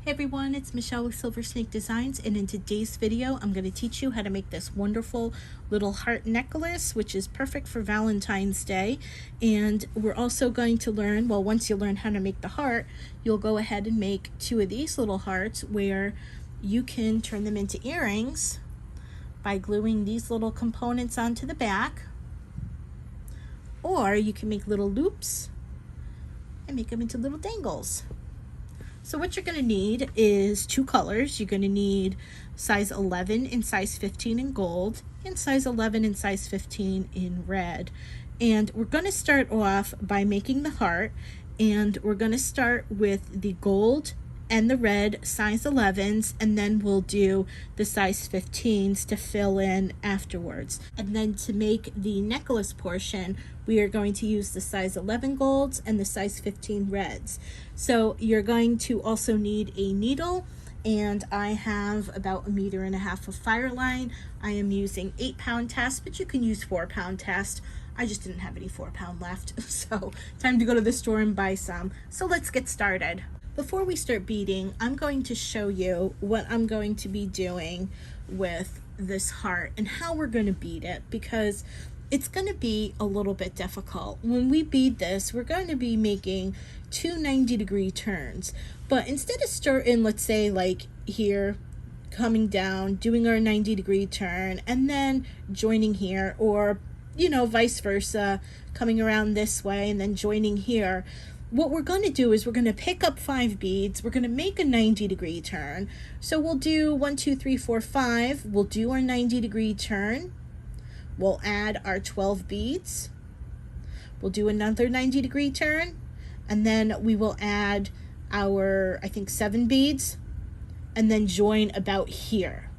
Hey everyone, it's Michelle with Silver Snake Designs, and in today's video I'm going to teach you how to make this wonderful little heart necklace, which is perfect for Valentine's Day. And we're also going to learn, well, once you learn how to make the heart, you'll go ahead and make two of these little hearts where you can turn them into earrings by gluing these little components onto the back, or you can make little loops and make them into little dangles. So what you're going to need is two colors. You're going to need size 11 and size 15 in gold, and size 11 and size 15 in red. And we're going to start off by making the heart, and we're going to start with the gold and the red size 11s, and then we'll do the size 15s to fill in afterwards. And then to make the necklace portion, we are going to use the size 11 golds and the size 15 reds. So you're going to also need a needle, and I have about 1.5 meters of Fireline. I am using 8-pound test, but you can use 4-pound test. I just didn't have any 4-pound left, so time to go to the store and buy some. So let's get started. Before we start beading, I'm going to show you what I'm going to be doing with this heart and how we're going to bead it, because it's going to be a little bit difficult. When we bead this, we're going to be making two 90-degree turns, but instead of starting, let's say like here, coming down, doing our 90-degree turn, and then joining here, or vice versa, coming around this way and then joining here, what we're going to do is we're going to pick up 5 beads. We're going to make a 90-degree turn. So we'll do 1, 2, 3, 4, 5. We'll do our 90-degree turn. We'll add our 12 beads. We'll do another 90-degree turn, and then we will add our, I think, 7 beads, and then join about here,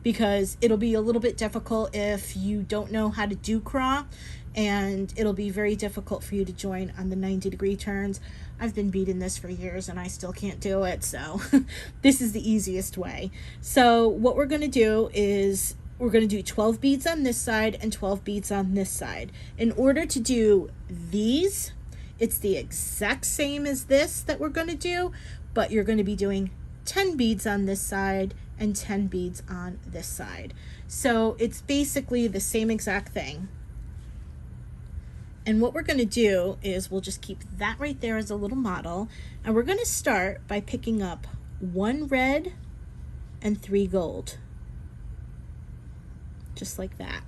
because it'll be a little bit difficult if you don't know how to do craw, and it'll be very difficult for you to join on the 90-degree turns. I've been beading this for years and I still can't do it, so this is the easiest way. So what we're going to do is we're going to do 12 beads on this side and 12 beads on this side. In order to do these, it's the exact same as this that we're going to do, but you're going to be doing 10 beads on this side and 10 beads on this side. So it's basically the same exact thing. And what we're going to do is we'll just keep that right there as a little model, and we're going to start by picking up 1 red and 3 gold, just like that.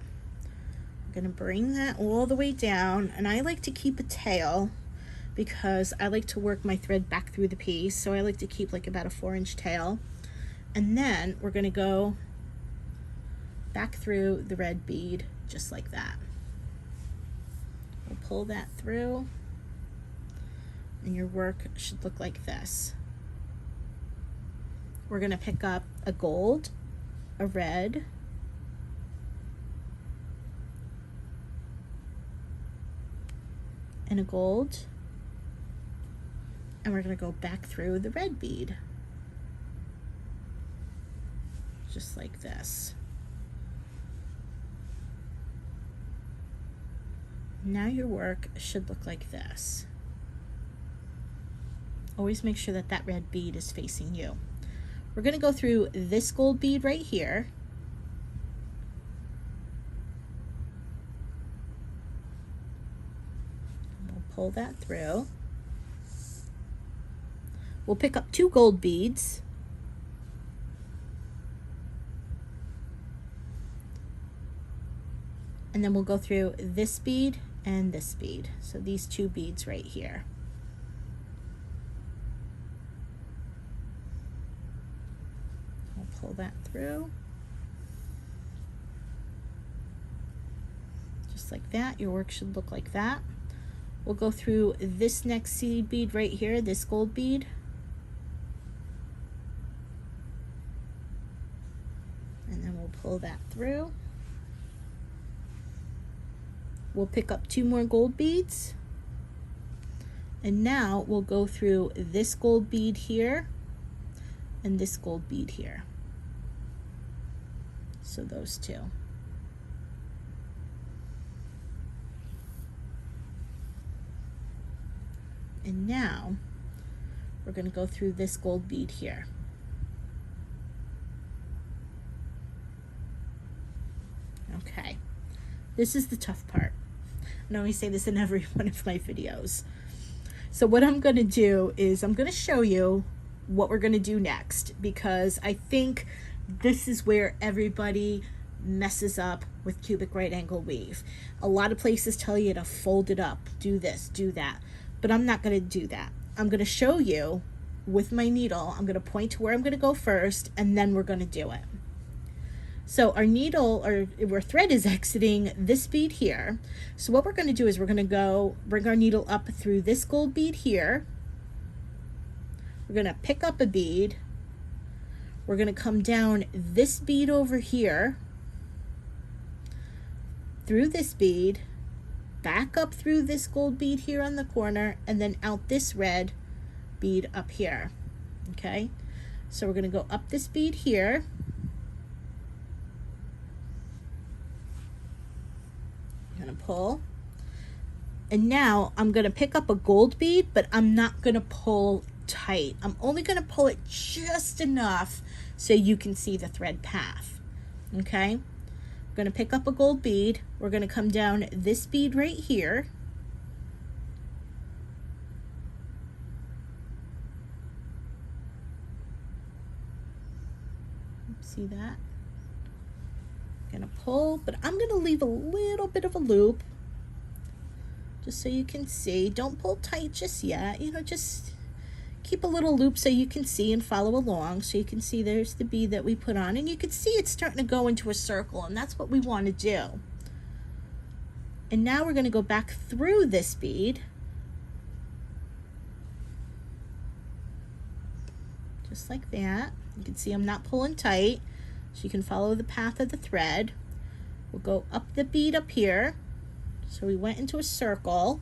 I'm going to bring that all the way down, and I like to keep a tail because I like to work my thread back through the piece, so I like to keep like about a 4-inch tail. And then we're going to go back through the red bead just like that. We'll pull that through, and your work should look like this. We're going to pick up a gold, a red, and a gold, and we're going to go back through the red bead just like this. Now your work should look like this. Always make sure that that red bead is facing you. We're going to go through this gold bead right here. We'll pull that through. We'll pick up 2 gold beads. And then we'll go through this bead and this bead. So these 2 beads right here. We'll pull that through. Just like that. Your work should look like that. We'll go through this next seed bead right here, this gold bead. And then we'll pull that through. We'll pick up 2 more gold beads, and now we'll go through this gold bead here and this gold bead here. So those 2. And now we're going to go through this gold bead here. Okay, this is the tough part. I always say this in every one of my videos. So what I'm going to do is I'm going to show you what we're going to do next, because I think this is where everybody messes up with cubic right angle weave. A lot of places tell you to fold it up, do this, do that, but I'm not going to do that. I'm going to show you with my needle. I'm going to point to where I'm going to go first, and then we're going to do it. So our needle, or our thread, is exiting this bead here. So what we're going to do is we're going to go bring our needle up through this gold bead here. We're going to pick up a bead. We're going to come down this bead over here, through this bead, back up through this gold bead here on the corner, and then out this red bead up here. Okay, so we're going to go up this bead here. I'm going to pull, and now I'm going to pick up a gold bead, but I'm not going to pull tight. I'm only going to pull it just enough so you can see the thread path. Okay, we're going to pick up a gold bead. We're going to come down this bead right here. See that? Gonna pull, but I'm gonna leave a little bit of a loop just so you can see. Don't pull tight just yet, you know, just keep a little loop so you can see and follow along. So you can see there's the bead that we put on, and you can see it's starting to go into a circle, and that's what we want to do. And now we're going to go back through this bead, just like that. You can see I'm not pulling tight, so you can follow the path of the thread. We'll go up the bead up here. So we went into a circle.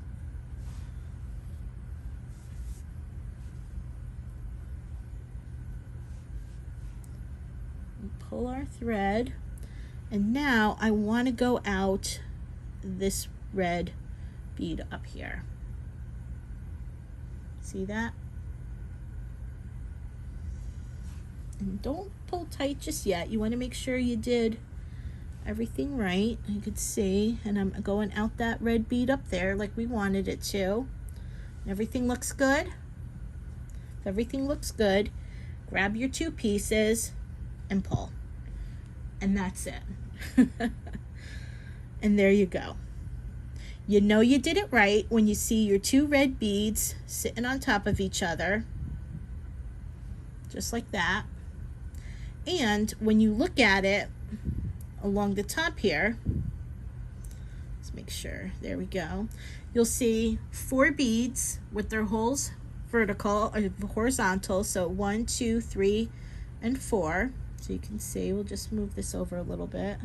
We pull our thread, and now I want to go out this red bead up here. See that? And don't pull tight just yet. You want to make sure you did everything right. You could see, and I'm going out that red bead up there like we wanted it to. Everything looks good. If everything looks good, grab your two pieces and pull. And that's it. And there you go. You know you did it right when you see your two red beads sitting on top of each other, just like that. And when you look at it along the top here, let's make sure, there we go, you'll see 4 beads with their holes vertical or horizontal. So 1, 2, 3, and 4. So you can see, we'll just move this over a little bit.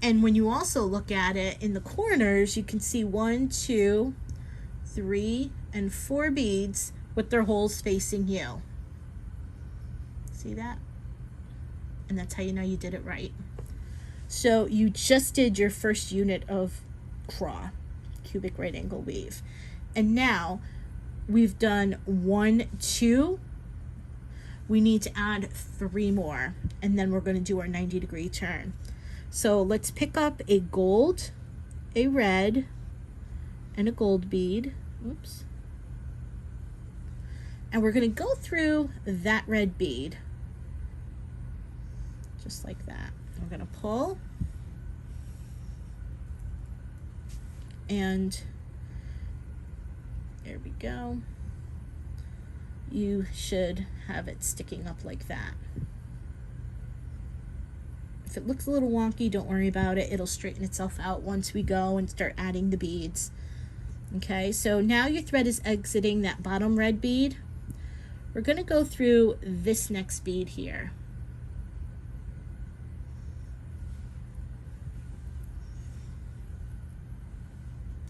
And when you also look at it in the corners, you can see 1, 2, 3, and 4 beads with their holes facing you. See that? And that's how you know you did it right. So you just did your first unit of craw, cubic right angle weave. And now we've done 1, 2. We need to add 3 more, and then we're going to do our 90-degree turn. So let's pick up a gold, a red, and a gold bead. Oops. And we're going to go through that red bead, just like that. We're going to pull, and there we go. You should have it sticking up like that. If it looks a little wonky, don't worry about it. It'll straighten itself out once we go and start adding the beads. Okay, so now your thread is exiting that bottom red bead. We're going to go through this next bead here.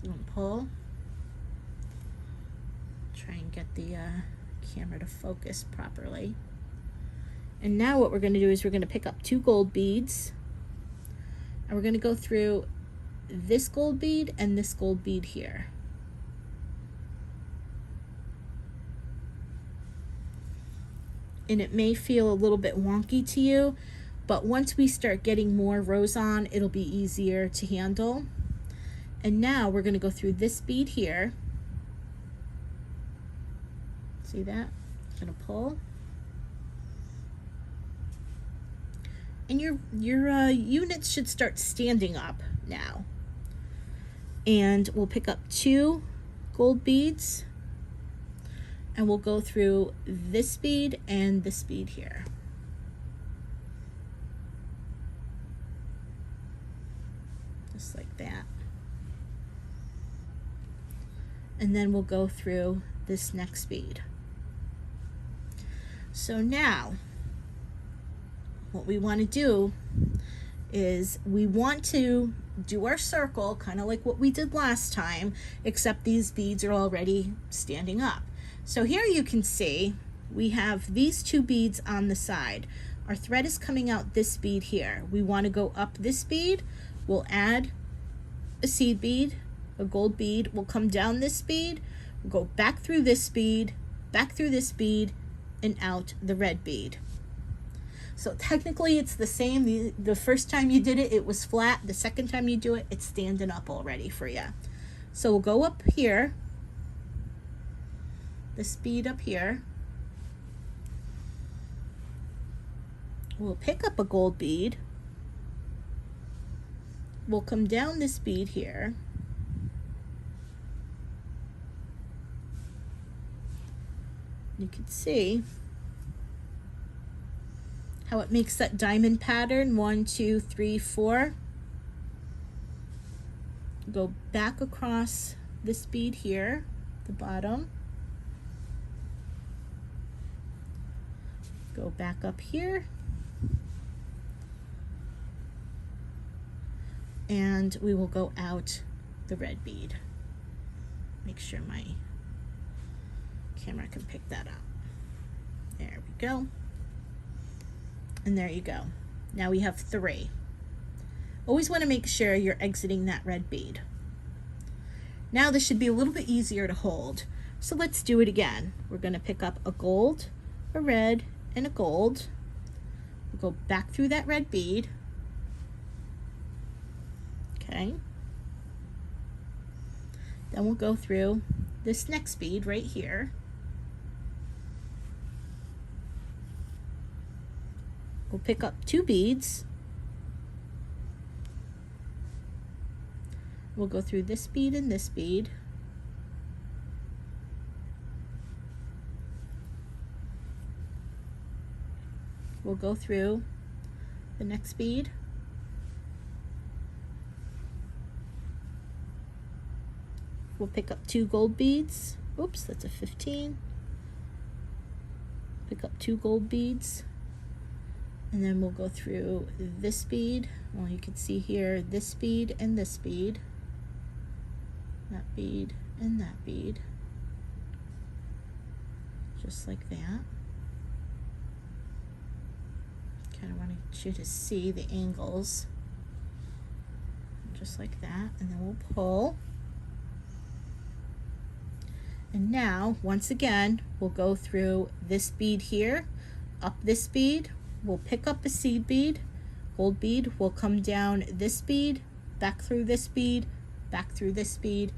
And pull. Try and get the camera to focus properly. And now what we're going to do is we're going to pick up 2 gold beads, and we're going to go through this gold bead and this gold bead here. And it may feel a little bit wonky to you, but once we start getting more rows on, it'll be easier to handle. And now we're going to go through this bead here. See that? I'm going to pull. And your units should start standing up now. And we'll pick up 2 gold beads, and we'll go through this bead and this bead here. Just like that. And then we'll go through this next bead. So now, what we want to do is we want to do our circle kind of like what we did last time, except these beads are already standing up. So here you can see we have these 2 beads on the side. Our thread is coming out this bead here. We want to go up this bead. We'll add a seed bead, a gold bead. We'll come down this bead. We'll go back through this bead, back through this bead, and out the red bead. So technically it's the same. The first time you did it, it was flat. The second time you do it, it's standing up already for you. So we'll go up here, this bead up here. We'll pick up a gold bead. We'll come down this bead here. You can see how it makes that diamond pattern. 1, 2, 3, 4. Go back across this bead here, the bottom. Go back up here. And we will go out the red bead. Make sure my camera can pick that up. There we go. And there you go. Now we have 3. Always want to make sure you're exiting that red bead. Now this should be a little bit easier to hold. So let's do it again. We're going to pick up a gold, a red, and a gold. We'll go back through that red bead. Okay. Then we'll go through this next bead right here. We'll pick up 2 beads. We'll go through this bead and this bead. We'll go through the next bead. We'll pick up 2 gold beads. Oops, that's a 15. Pick up 2 gold beads. And then we'll go through this bead. Well, you can see here, this bead and this bead. That bead and that bead. Just like that. Kind of want you to see the angles. Just like that. And then we'll pull. And now, once again, we'll go through this bead here, up this bead. We'll pick up a seed bead, gold bead. We'll come down this bead, back through this bead, back through this bead,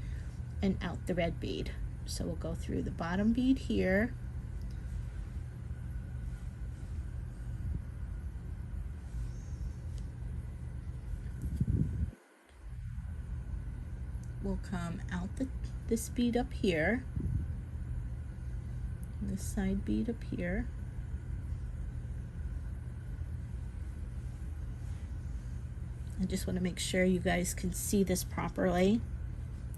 and out the red bead. So we'll go through the bottom bead here. We'll come out this bead up here, this side bead up here. I just want to make sure you guys can see this properly.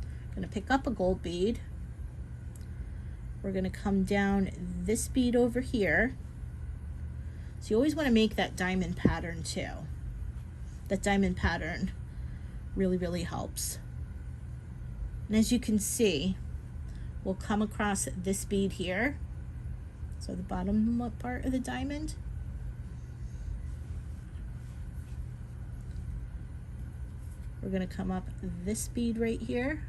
I'm going to pick up a gold bead. We're going to come down this bead over here. So you always want to make that diamond pattern too. That diamond pattern really, really helps. And as you can see, we'll come across this bead here. So the bottom part of the diamond. We're going to come up this bead right here.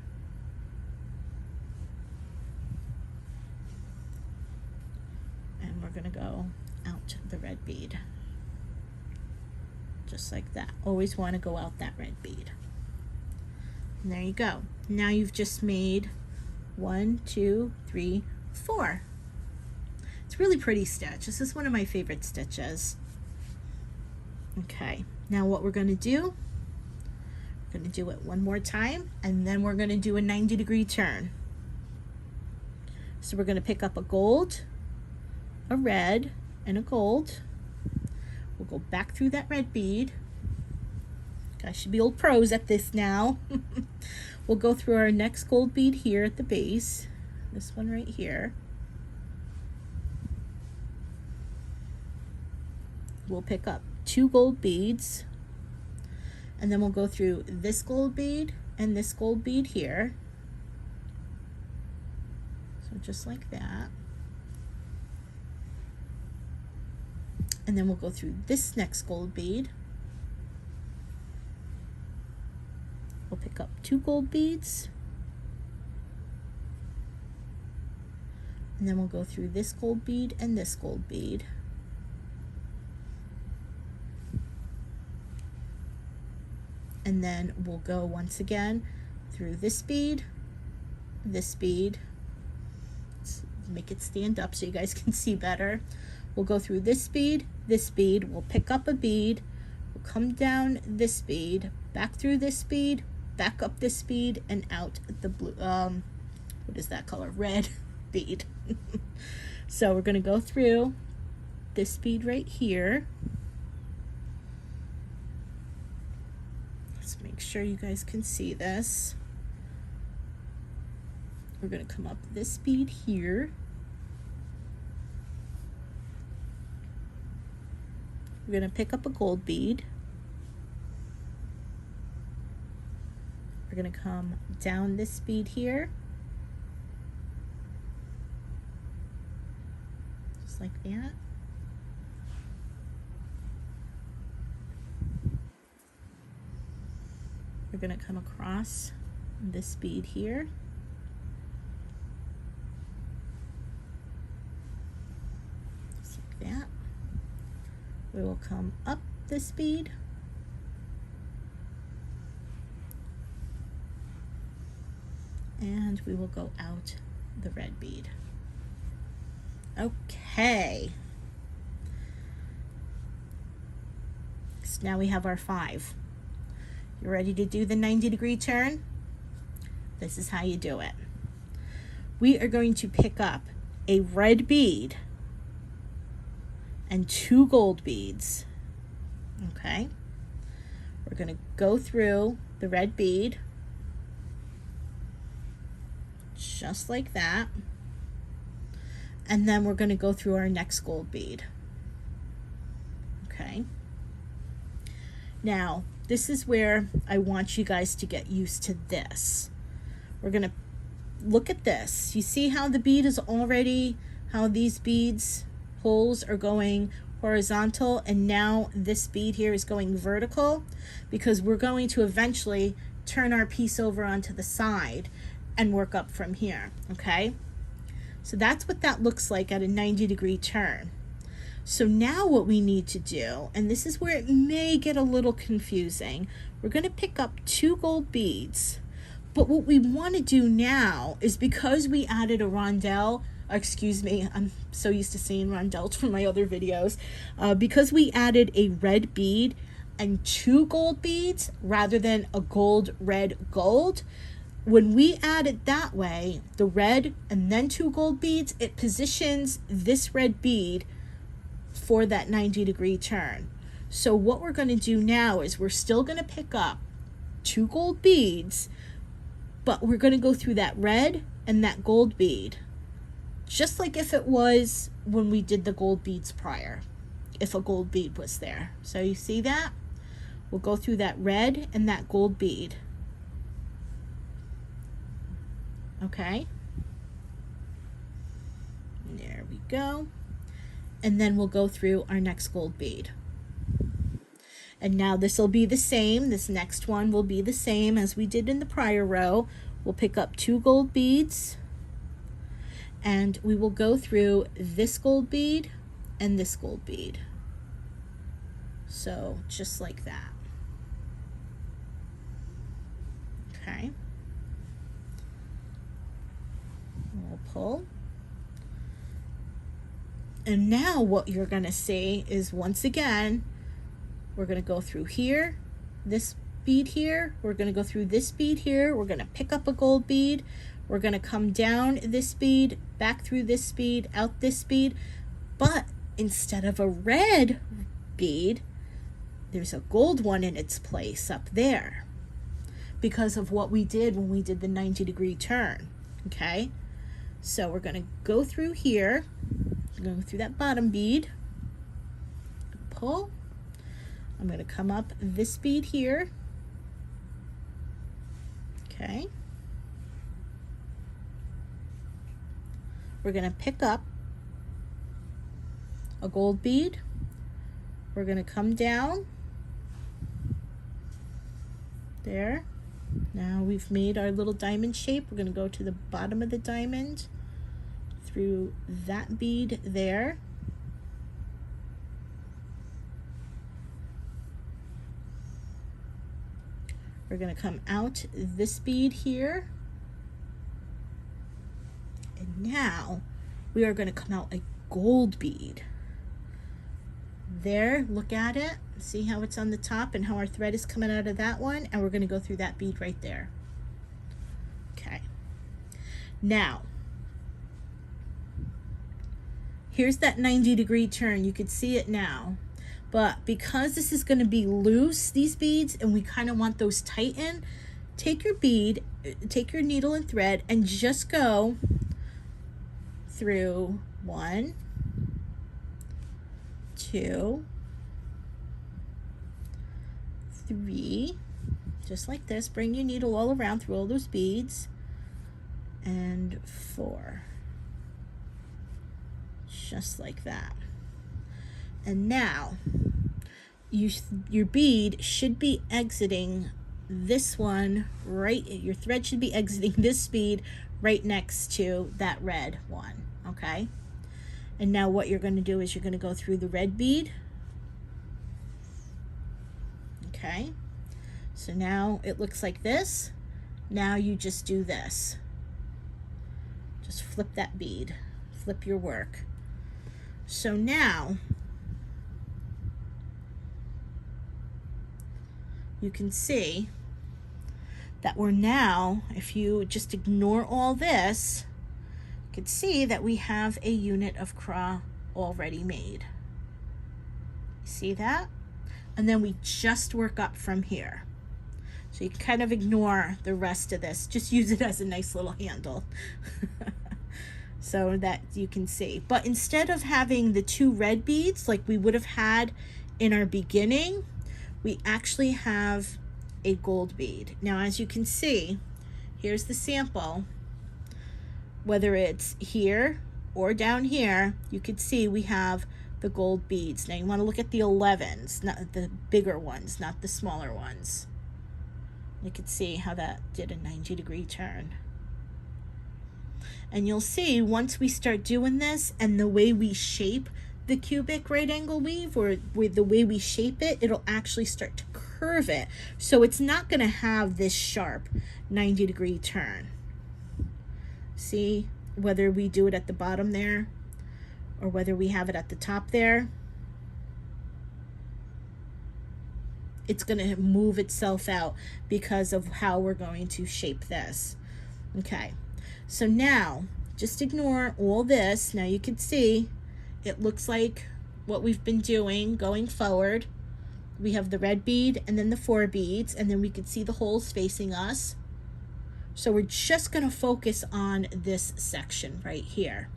And we're going to go out the red bead. just like that. Always want to go out that red bead. And there you go. Now you've just made 1, 2, 3, 4. It's really pretty stitch. This is one of my favorite stitches. Okay, now what we're going to do, we're going to do it one more time, and then we're going to do a 90-degree turn. So we're going to pick up a gold, a red, and a gold. We'll go back through that red bead. Guys should be old pros at this now. We'll go through our next gold bead here at the base, this one right here. We'll pick up 2 gold beads, and then we'll go through this gold bead and this gold bead here. So just like that. And then we'll go through this next gold bead. We'll pick up 2 gold beads. And then we'll go through this gold bead and this gold bead. And then we'll go once again through this bead. Let's make it stand up so you guys can see better. We'll go through this bead, we'll pick up a bead, we'll come down this bead, back through this bead, back up this bead, and out the blue, what is that color? Red bead. So we're gonna go through this bead right here. Let's make sure you guys can see this. We're gonna come up this bead here. We're gonna pick up a gold bead. We're gonna come down this bead here. Just like that. We're gonna come across this bead here. Just like that. We will come up this bead. And we will go out the red bead. Okay. So now we have our 5. You ready to do the 90-degree turn? This is how you do it. We are going to pick up a red bead and 2 gold beads. Okay? We're going to go through the red bead just like that. And then we're going to go through our next gold bead. Okay? Now, this is where I want you guys to get used to this. We're going to look at this. You see how the bead is already, how these beads holes are going horizontal, and now this bead here is going vertical, because we're going to eventually turn our piece over onto the side and work up from here. Okay, so that's what that looks like at a 90-degree turn. So now what we need to do, and this is where it may get a little confusing, we're going to pick up 2 gold beads, but what we want to do now is, because we added a rondelle, excuse me, I'm so used to saying rondelles from my other videos, because we added a red bead and 2 gold beads rather than a gold, red, gold, when we add it that way, the red and then 2 gold beads, it positions this red bead for that 90-degree turn. So what we're going to do now is we're still going to pick up 2 gold beads, but we're going to go through that red and that gold bead, just like if it was when we did the gold beads prior, if a gold bead was there. So you see that? We'll go through that red and that gold bead. Okay? There we go. And then we'll go through our next gold bead. And now this will be the same. This next one will be the same as we did in the prior row. We'll pick up 2 gold beads, and we will go through this gold bead and this gold bead. So just like that. Okay. We'll pull. And now what you're going to see is, once again, we're going to go through here, this bead here, we're going to go through this bead here, we're going to pick up a gold bead, we're going to come down this bead, back through this bead, out this bead, but instead of a red bead, there's a gold one in its place up there because of what we did when we did the 90-degree turn. Okay, so we're going to go through here, go through that bottom bead, pull. I'm going to come up this bead here. Okay, we're going to pick up a gold bead, we're going to come down there. Now we've made our little diamond shape. We're going to go to the bottom of the diamond through that bead there. We're going to come out this bead here. And now we are going to come out a gold bead. There, look at it. See how it's on the top and how our thread is coming out of that one? And we're going to go through that bead right there. Okay. Now, here's that 90-degree turn. You could see it now. But because this is going to be loose, these beads, and we kind of want those tighten, take your bead, take your needle and thread, and just go through 1, 2, 3, just like this. Bring your needle all around through all those beads, and 4, just like that. And now your bead should be exiting this one right, your thread should be exiting this bead right next to that red one. Okay, and now what you're going to do is you're going to go through the red bead. Okay, so now it looks like this. Now you just do this, just flip that bead, flip your work. So now you can see that we're now, if you just ignore all this, you can see that we have a unit of craw already made. See that? And then we just work up from here. So you can kind of ignore the rest of this. Just use it as a nice little handle. So that you can see. But instead of having the 2 red beads like we would have had in our beginning, we actually have a gold bead. Now, as you can see, here's the sample. Whether it's here or down here, you can see we have the gold beads. Now you want to look at the 11s, not the bigger ones, not the smaller ones. You can see how that did a 90-degree turn. And you'll see once we start doing this, and the way we shape the cubic right angle weave, or with the way we shape it, it'll actually start to curve it. So it's not going to have this sharp 90-degree turn. See, whether we do it at the bottom there or whether we have it at the top there, it's going to move itself out because of how we're going to shape this. Okay, so now just ignore all this. Now you can see it looks like what we've been doing going forward. We have the red bead and then the 4 beads, and then we can see the holes facing us. So we're just going to focus on this section right here.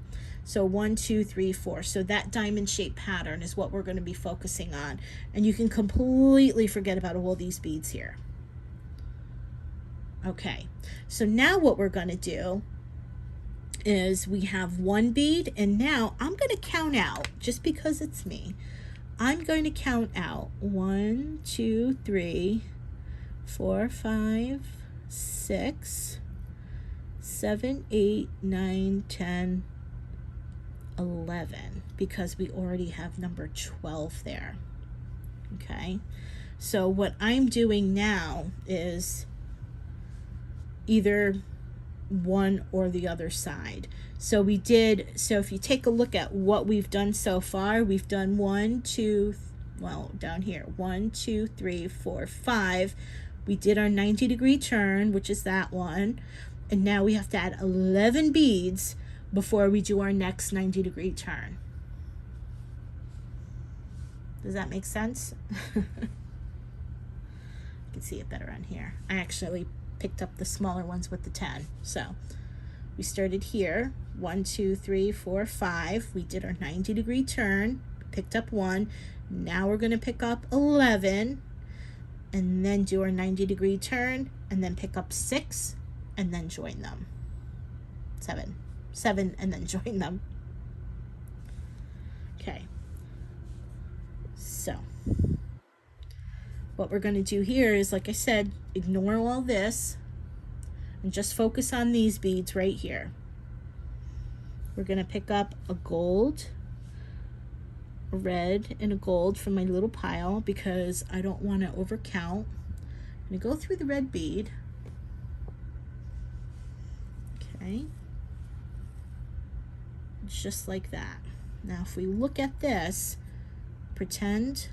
So 1, 2, 3, 4. So that diamond shaped pattern is what we're going to be focusing on. And you can completely forget about all these beads here. Okay, so now what we're going to do is we have 1 bead, and now I'm going to count out, just because it's me. I'm going to count out 1, 2, 3, 4, 5, 6, 7, 8, 9, 10, 11, because we already have number 12 there. Okay, so what I'm doing now is either one or the other side. So if you take a look at what we've done so far, we've done down here, 1, 2, 3, 4, 5. We did our 90-degree turn, which is that one. And now we have to add 11 beads before we do our next 90-degree turn. Does that make sense? You can see it better on here. I actually picked up the smaller ones with the 10. So we started here, 1, 2, 3, 4, 5. We did our 90-degree turn, picked up 1. Now we're going to pick up 11 and then do our 90-degree turn and then pick up 6 and then join them. 7 and then join them. Okay. So what we're going to do here is, like I said, ignore all this and just focus on these beads right here. We're going to pick up a gold, a red, and a gold from my little pile because I don't want to overcount. I'm going to go through the red bead. Okay. Just like that. Now if we look at this, pretend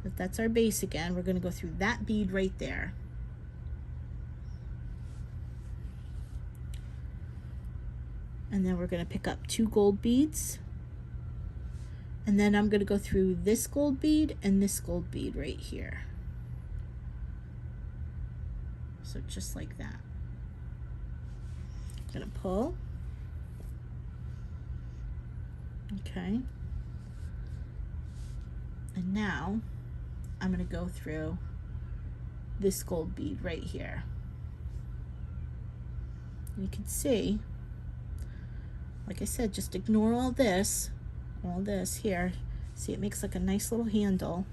that that's our base again. We're going to go through that bead right there. And then we're going to pick up 2 gold beads. And then I'm going to go through this gold bead and this gold bead right here. So just like that. I'm going to pull. Okay. And now I'm going to go through this gold bead right here. You can see, like I said, just ignore all this here. See, it makes like a nice little handle.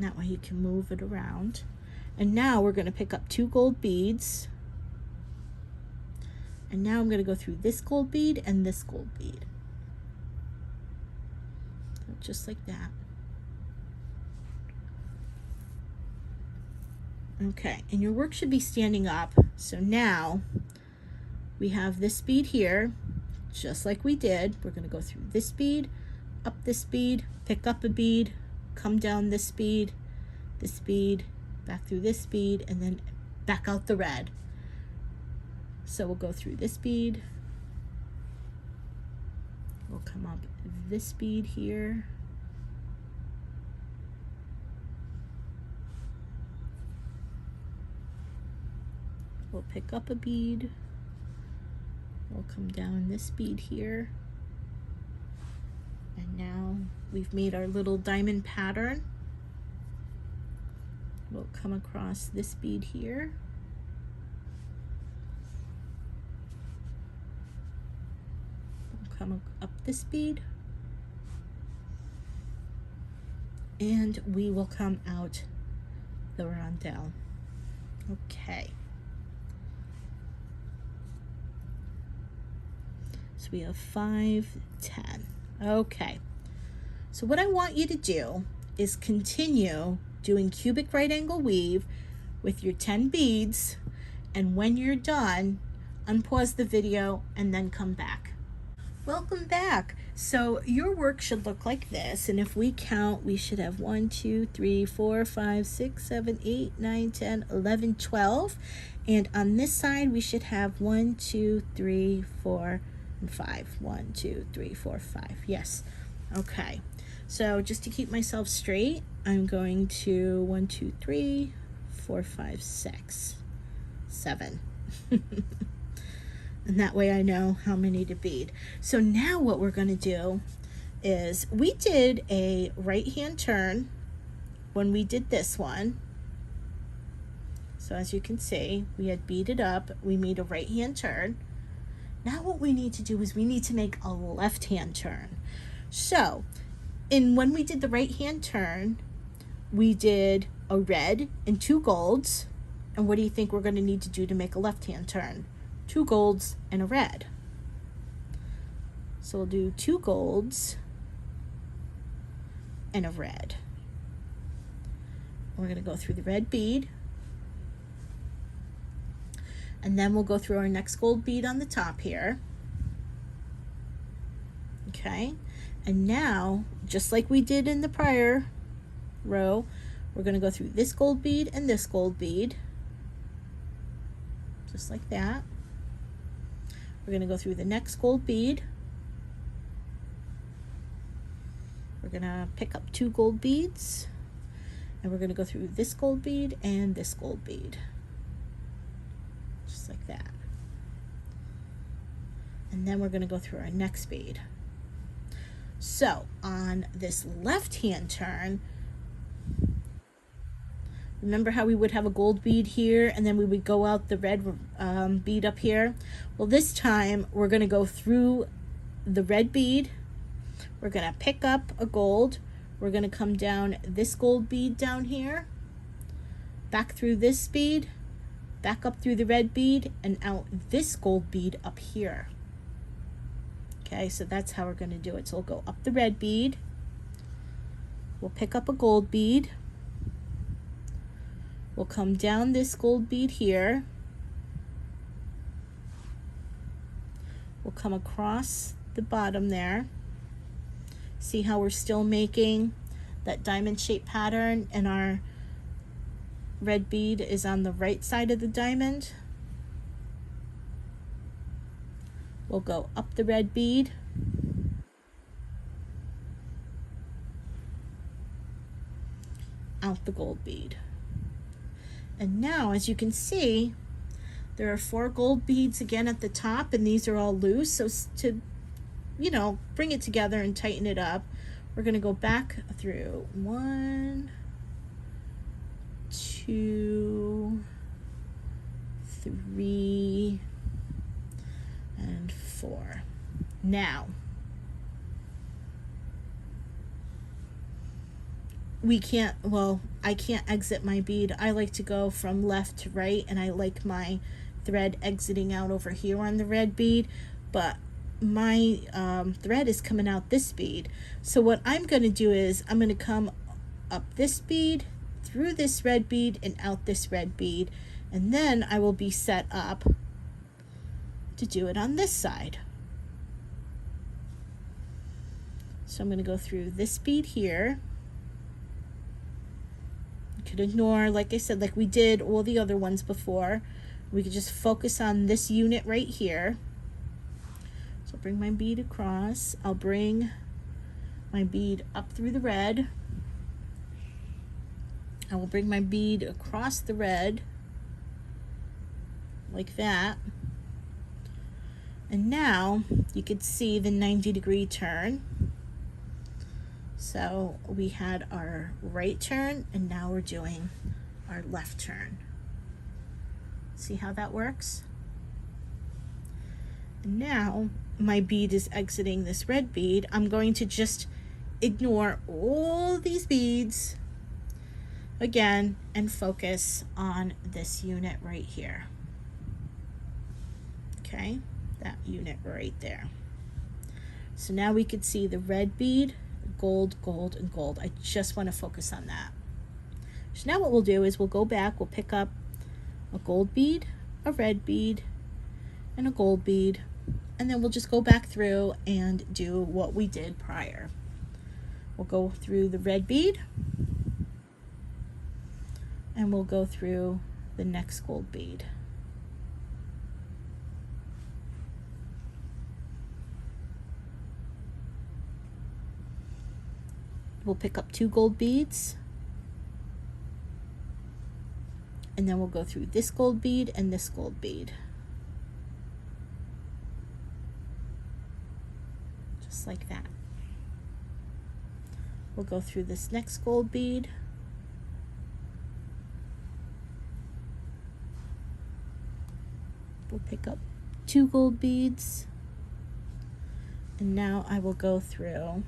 That way you can move it around. And now we're going to pick up 2 gold beads. And now I'm going to go through this gold bead and this gold bead. So just like that. Okay, and your work should be standing up. So now we have this bead here, just like we did. We're going to go through this bead, up this bead, pick up a bead, come down this bead, back through this bead, and then back out the red. So we'll go through this bead, we'll come up this bead here, we'll pick up a bead, we'll come down this bead here, and now we've made our little diamond pattern. We'll come across this bead here, we'll come up this bead, and we will come out the rondelle. Okay. So we have 5, 10. Okay. So what I want you to do is continue doing cubic right angle weave with your 10 beads, and when you're done, unpause the video and then come back. Welcome back. So your work should look like this, and if we count, we should have 1, 2, 3, 4, 5, 6, 7, 8, 9, 10, 11, 12, and on this side we should have 1, 2, 3, 4, and 5. 1, 2, 3, 4, 5. Yes. Okay. So just to keep myself straight, I'm going to 1, 2, 3, 4, 5, 6, 7. And that way I know how many to bead. So now what we're going to do is, we did a right hand turn when we did this one. So as you can see, we had beaded up, we made a right hand turn. Now what we need to do is we need to make a left hand turn. So when we did the right hand turn, we did a red and 2 golds. And what do you think we're going to need to do to make a left hand turn? 2 golds and a red. So we'll do 2 golds and a red. We're going to go through the red bead, and then we'll go through our next gold bead on the top here. Okay, and now, just like we did in the prior row, we're going to go through this gold bead and this gold bead, just like that. We're going to go through the next gold bead. We're going to pick up 2 gold beads, and we're going to go through this gold bead and this gold bead, just like that. And then we're going to go through our next bead. So on this left hand turn, remember how we would have a gold bead here and then we would go out the red bead up here? Well, this time we're going to go through the red bead. We're going to pick up a gold. We're going to come down this gold bead down here, back through this bead, back up through the red bead, and out this gold bead up here. Okay, so that's how we're going to do it. So we'll go up the red bead. We'll pick up a gold bead. We'll come down this gold bead here. We'll come across the bottom there. See how we're still making that diamond shaped pattern, and our red bead is on the right side of the diamond. We'll go up the red bead, out the gold bead. And now, as you can see, there are 4 gold beads again at the top, and these are all loose. So to, you know, bring it together and tighten it up, we're going to go back through 1, 2, 3, and 4. Now, we can't, well, I can't exit my bead. I like to go from left to right, and I like my thread exiting out over here on the red bead, but my thread is coming out this bead. So what I'm going to do is I'm going to come up this bead, through this red bead, and out this red bead, and then I will be set up to do it on this side. So I'm going to go through this bead here. You could ignore, like I said, like we did all the other ones before. We could just focus on this unit right here. So I'll bring my bead across. I'll bring my bead up through the red. I will bring my bead across the red like that. And now you could see the 90-degree turn. So we had our right turn, and now we're doing our left turn. See how that works? And now my bead is exiting this red bead. I'm going to just ignore all these beads again and focus on this unit right here. Okay, that unit right there. So now we could see the red bead, gold, gold, and gold. I just want to focus on that. So now what we'll do is we'll go back, we'll pick up a gold bead, a red bead, and a gold bead, and then we'll just go back through and do what we did prior. We'll go through the red bead, and we'll go through the next gold bead. We'll pick up 2 gold beads, and then we'll go through this gold bead and this gold bead. Just like that. We'll go through this next gold bead. We'll pick up 2 gold beads, and now I will go through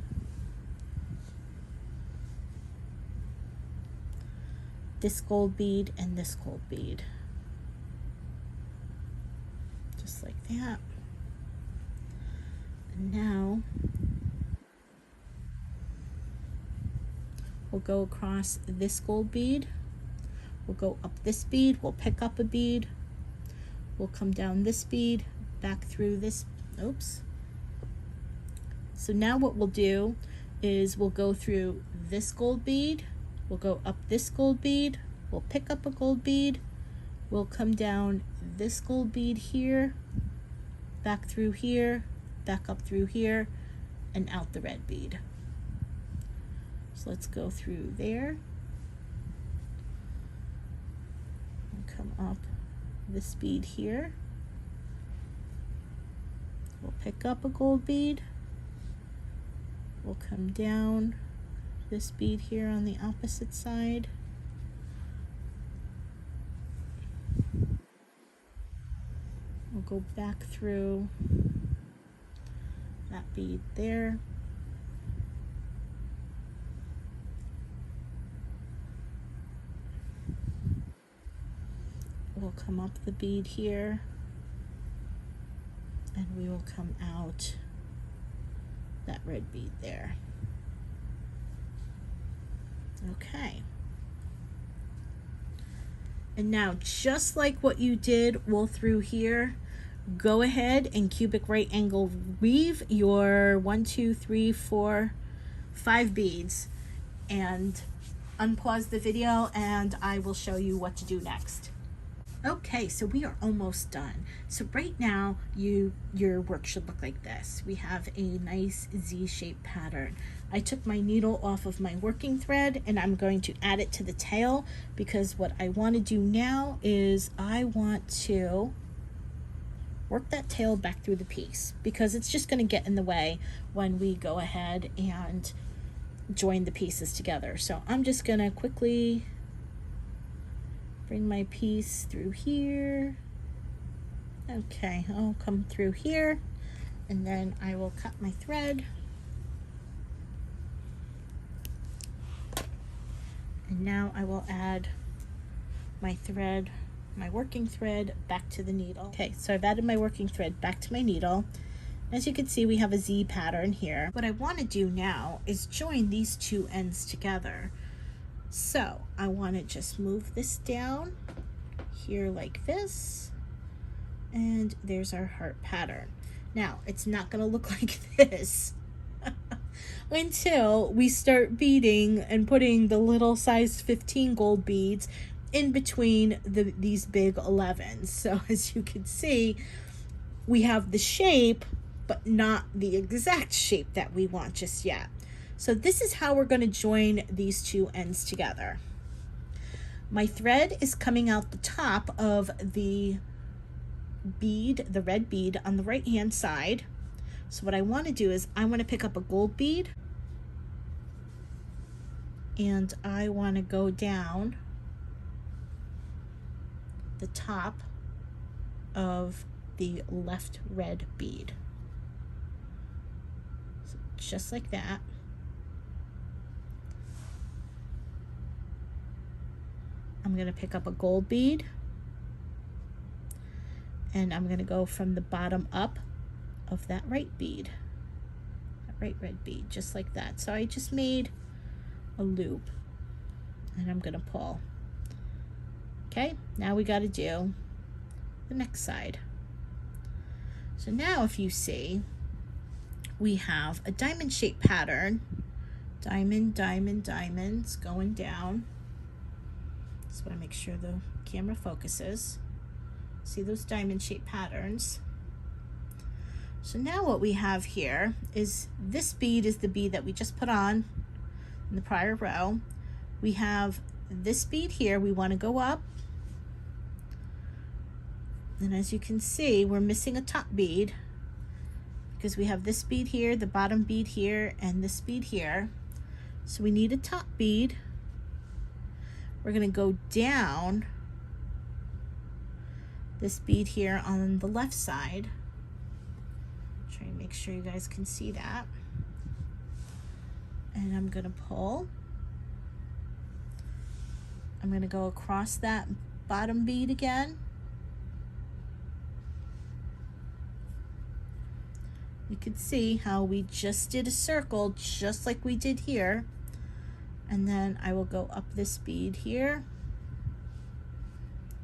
this gold bead and this gold bead, just like that. And now we'll go across this gold bead, we'll go up this bead, we'll pick up a bead, we'll come down this bead, back through this, oops. So now what we'll do is we'll go through this gold bead, we'll go up this gold bead, we'll pick up a gold bead, we'll come down this gold bead here, back through here, back up through here, and out the red bead. So let's go through there, and come up this bead here. We'll pick up a gold bead, we'll come down this bead here on the opposite side, we'll go back through that bead there, we'll come up the bead here, and we will come out that red bead there. Okay. And now, just like what you did wool through here, go ahead and cubic right angle weave your 1, 2, 3, 4, 5 beads, and unpause the video and I will show you what to do next. Okay, so we are almost done. So right now, your work should look like this. We have a nice Z-shaped pattern. I took my needle off of my working thread and I'm going to add it to the tail, because what I want to do now is I want to work that tail back through the piece, because it's just going to get in the way when we go ahead and join the pieces together. So I'm just going to quickly bring my piece through here. Okay, I'll come through here and then I will cut my thread. And now I will add my thread, my working thread, back to the needle. Okay, so I've added my working thread back to my needle. As you can see, we have a Z pattern here. What I want to do now is join these two ends together. So I want to just move this down here like this, and there's our heart pattern. Now it's not going to look like this until we start beading and putting the little size 15 gold beads in between these big 11s. So as you can see, we have the shape, but not the exact shape that we want just yet. So this is how we're going to join these two ends together. My thread is coming out the top of the bead, the red bead on the right hand side. So what I want to do is I want to pick up a gold bead and I want to go down the top of the left red bead. So just like that. I'm going to pick up a gold bead and I'm going to go from the bottom up of that right bead, that right red bead, just like that. So I just made a loop and I'm going to pull. Okay, now we got to do the next side. So now if you see, we have a diamond shaped pattern, diamond, diamond, diamonds going down. Just want to make sure the camera focuses. See those diamond shaped patterns. So now what we have here is this bead is the bead that we just put on in the prior row. We have this bead here, we want to go up. And as you can see, we're missing a top bead because we have this bead here, the bottom bead here, and this bead here. So we need a top bead. We're going to go down this bead here on the left side. Try and make sure you guys can see that. And I'm going to pull. I'm going to go across that bottom bead again. You can see how we just did a circle just like we did here. And then I will go up this bead here,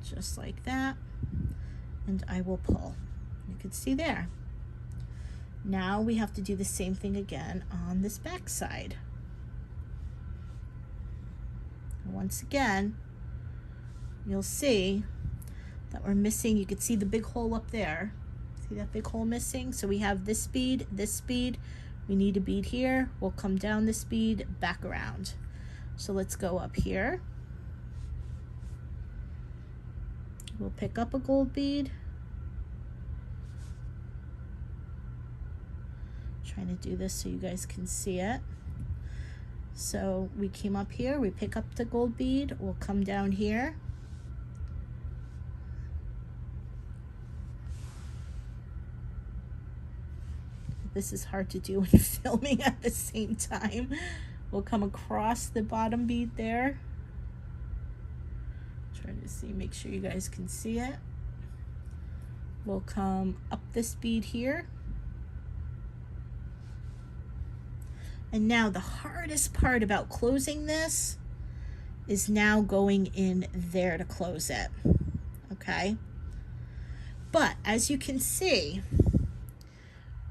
just like that, and I will pull. You can see there. Now we have to do the same thing again on this back side. Once again, you'll see that we're missing, you can see the big hole up there. See that big hole missing? So we have this bead, we need a bead here. We'll come down this bead, back around. So let's go up here. We'll pick up a gold bead. Trying to do this so you guys can see it. So we came up here, we pick up the gold bead, we'll come down here. This is hard to do when filming at the same time. We'll come across the bottom bead there. Trying to see, make sure you guys can see it. We'll come up this bead here. And now the hardest part about closing this is now going in there to close it, okay? But as you can see,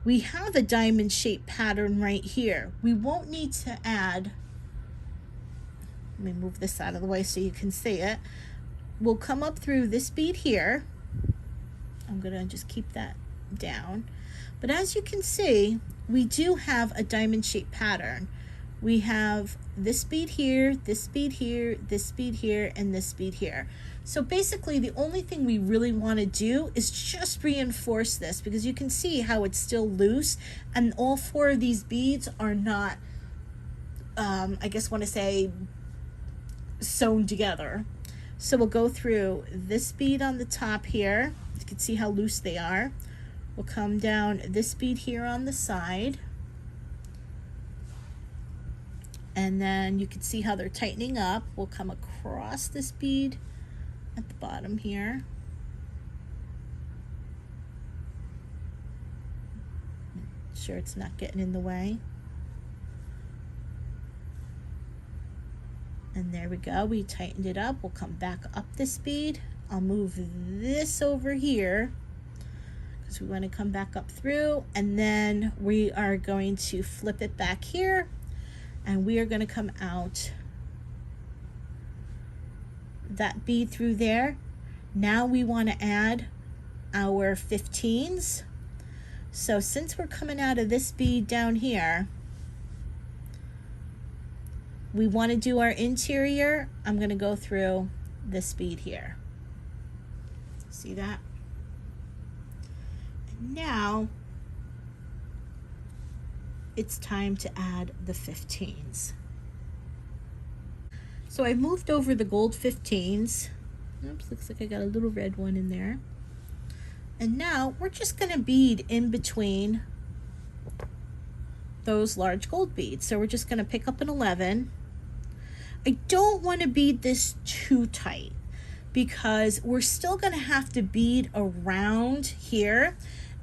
we have a diamond shaped pattern right here. We won't need to add, let me move this out of the way so you can see it. We'll come up through this bead here. I'm gonna just keep that down. But as you can see, we do have a diamond shaped pattern. We have this bead here, this bead here, this bead here, and this bead here. So basically the only thing we really want to do is just reinforce this, because you can see how it's still loose and all four of these beads are not, I guess want to say, sewn together. So we'll go through this bead on the top here. You can see how loose they are. We'll come down this bead here on the side. And then you can see how they're tightening up. We'll come across this bead at the bottom here. Make sure it's not getting in the way. And there we go, we tightened it up. We'll come back up this bead. I'll move this over here because we want to come back up through, and then we are going to flip it back here, and we are going to come out that bead through there. Now we want to add our 15s. So since we're coming out of this bead down here, we want to do our interior. I'm going to go through this bead here. See that? And now it's time to add the 15s. So I moved over the gold 15s. Oops, looks like I got a little red one in there. And now we're just going to bead in between those large gold beads. So we're just going to pick up an 11. I don't want to bead this too tight because we're still going to have to bead around here,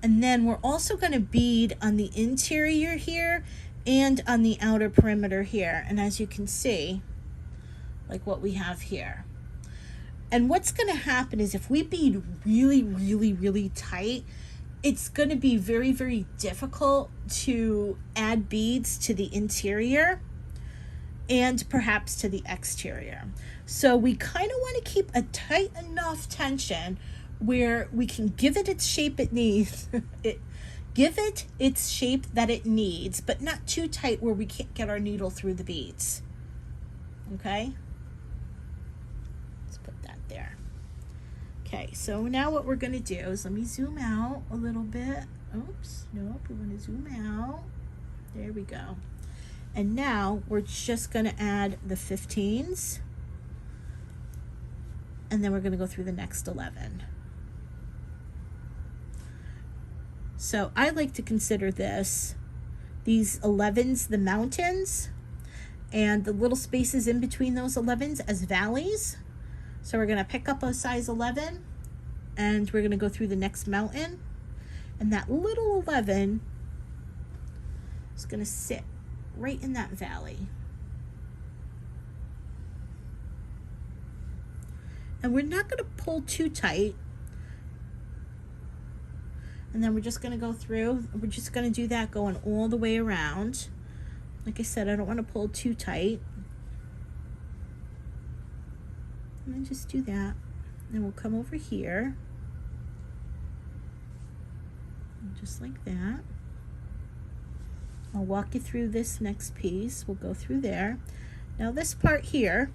and then we're also going to bead on the interior here and on the outer perimeter here. And as you can see, like what we have here. And what's going to happen is if we bead really tight, it's going to be very difficult to add beads to the interior and perhaps to the exterior. So we kind of want to keep a tight enough tension where we can give it its shape it needs. Give it its shape that it needs, but not too tight where we can't get our needle through the beads. Okay? Let's put that there. Okay, so now what we're going to do is, let me zoom out a little bit. Oops, nope, we want to zoom out. There we go. And now we're just going to add the 15s, and then we're going to go through the next 11. So I like to consider these 11s, the mountains, and the little spaces in between those 11s as valleys. So we're going to pick up a size 11, and we're going to go through the next mountain, and that little 11 is going to sit right in that valley. And we're not going to pull too tight. And then we're just going to go through. We're just going to do that going all the way around. Like I said, I don't want to pull too tight. And then just do that. Then we'll come over here. And just like that. I'll walk you through this next piece. We'll go through there. Now this part here,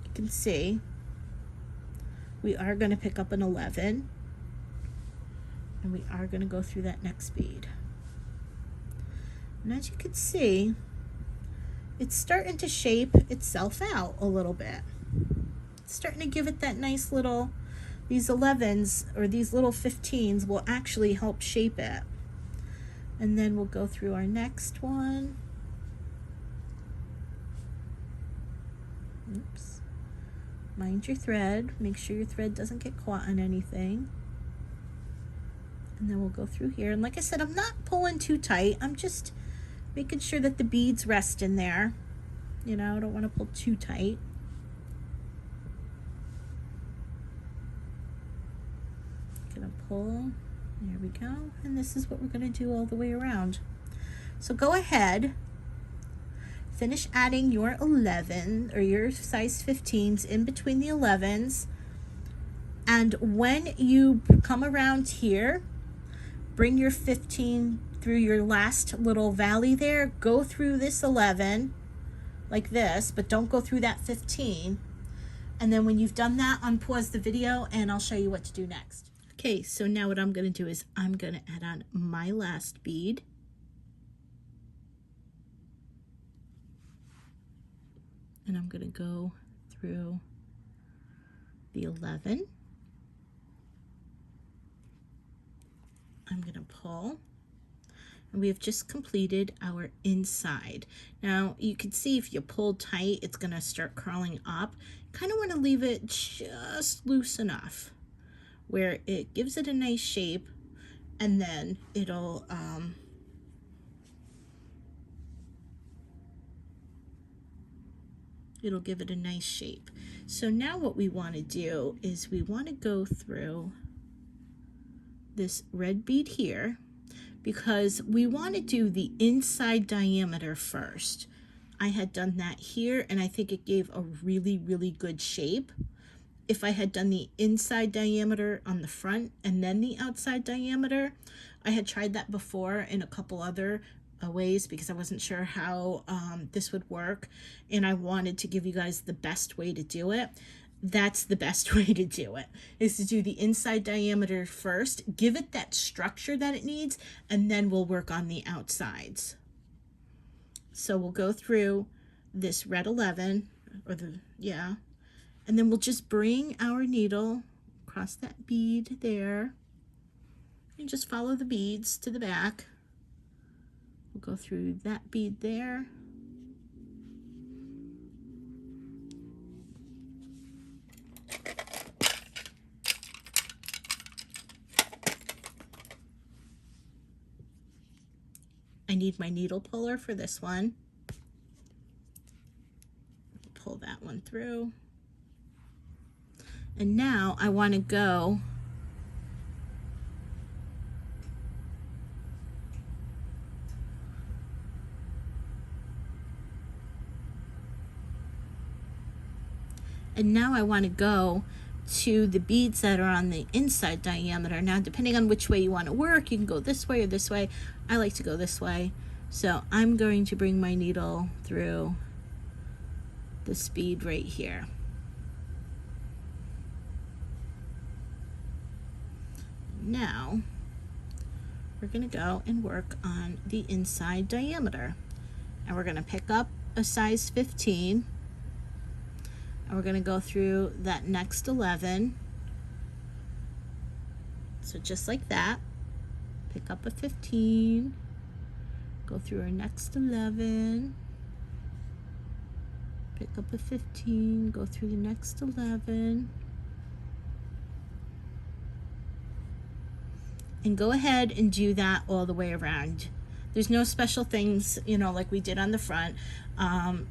you can see, we are going to pick up an 11. And we are going to go through that next bead. And as you can see, it's starting to shape itself out a little bit. It's starting to give it that nice little, these 11s or these little 15s will actually help shape it. And then we'll go through our next one. Oops. Mind your thread. Make sure your thread doesn't get caught on anything. And then we'll go through here. And like I said, I'm not pulling too tight. I'm just making sure that the beads rest in there. You know, I don't want to pull too tight. Gonna pull. There we go. And this is what we're going to do all the way around. So go ahead, finish adding your 11 or your size 15s in between the 11s. And when you come around here, bring your 15 through your last little valley there. Go through this 11 like this, but don't go through that 15. And then when you've done that, unpause the video and I'll show you what to do next. Okay, so now what I'm going to do is I'm going to add on my last bead. And I'm going to go through the 11. I'm going to pull. And we have just completed our inside. Now you can see if you pull tight, it's going to start curling up. Kind of want to leave it just loose enough where it gives it a nice shape, and then it'll give it a nice shape. So now what we want to do is we want to go through this red bead here, because we want to do the inside diameter first. I had done that here and I think it gave a really, really good shape. If I had done the inside diameter on the front and then the outside diameter, I had tried that before in a couple other ways because I wasn't sure how this would work, and I wanted to give you guys the best way to do it. That's the best way to do it, is to do the inside diameter first, give it that structure that it needs, and then we'll work on the outsides. So we'll go through this red 11, or and then we'll just bring our needle across that bead there and just follow the beads to the back. We'll go through that bead there. I need my needle puller for this one. Pull that one through. And now I want to go to the beads that are on the inside diameter. Now, depending on which way you want to work, you can go this way or this way. I like to go this way. So I'm going to bring my needle through this bead right here. Now, we're going to go and work on the inside diameter. And we're going to pick up a size 15. And we're going to go through that next 11. So just like that, pick up a 15, go through our next 11, pick up a 15, go through the next 11, and go ahead and do that all the way around. There's no special things, you know, like we did on the front.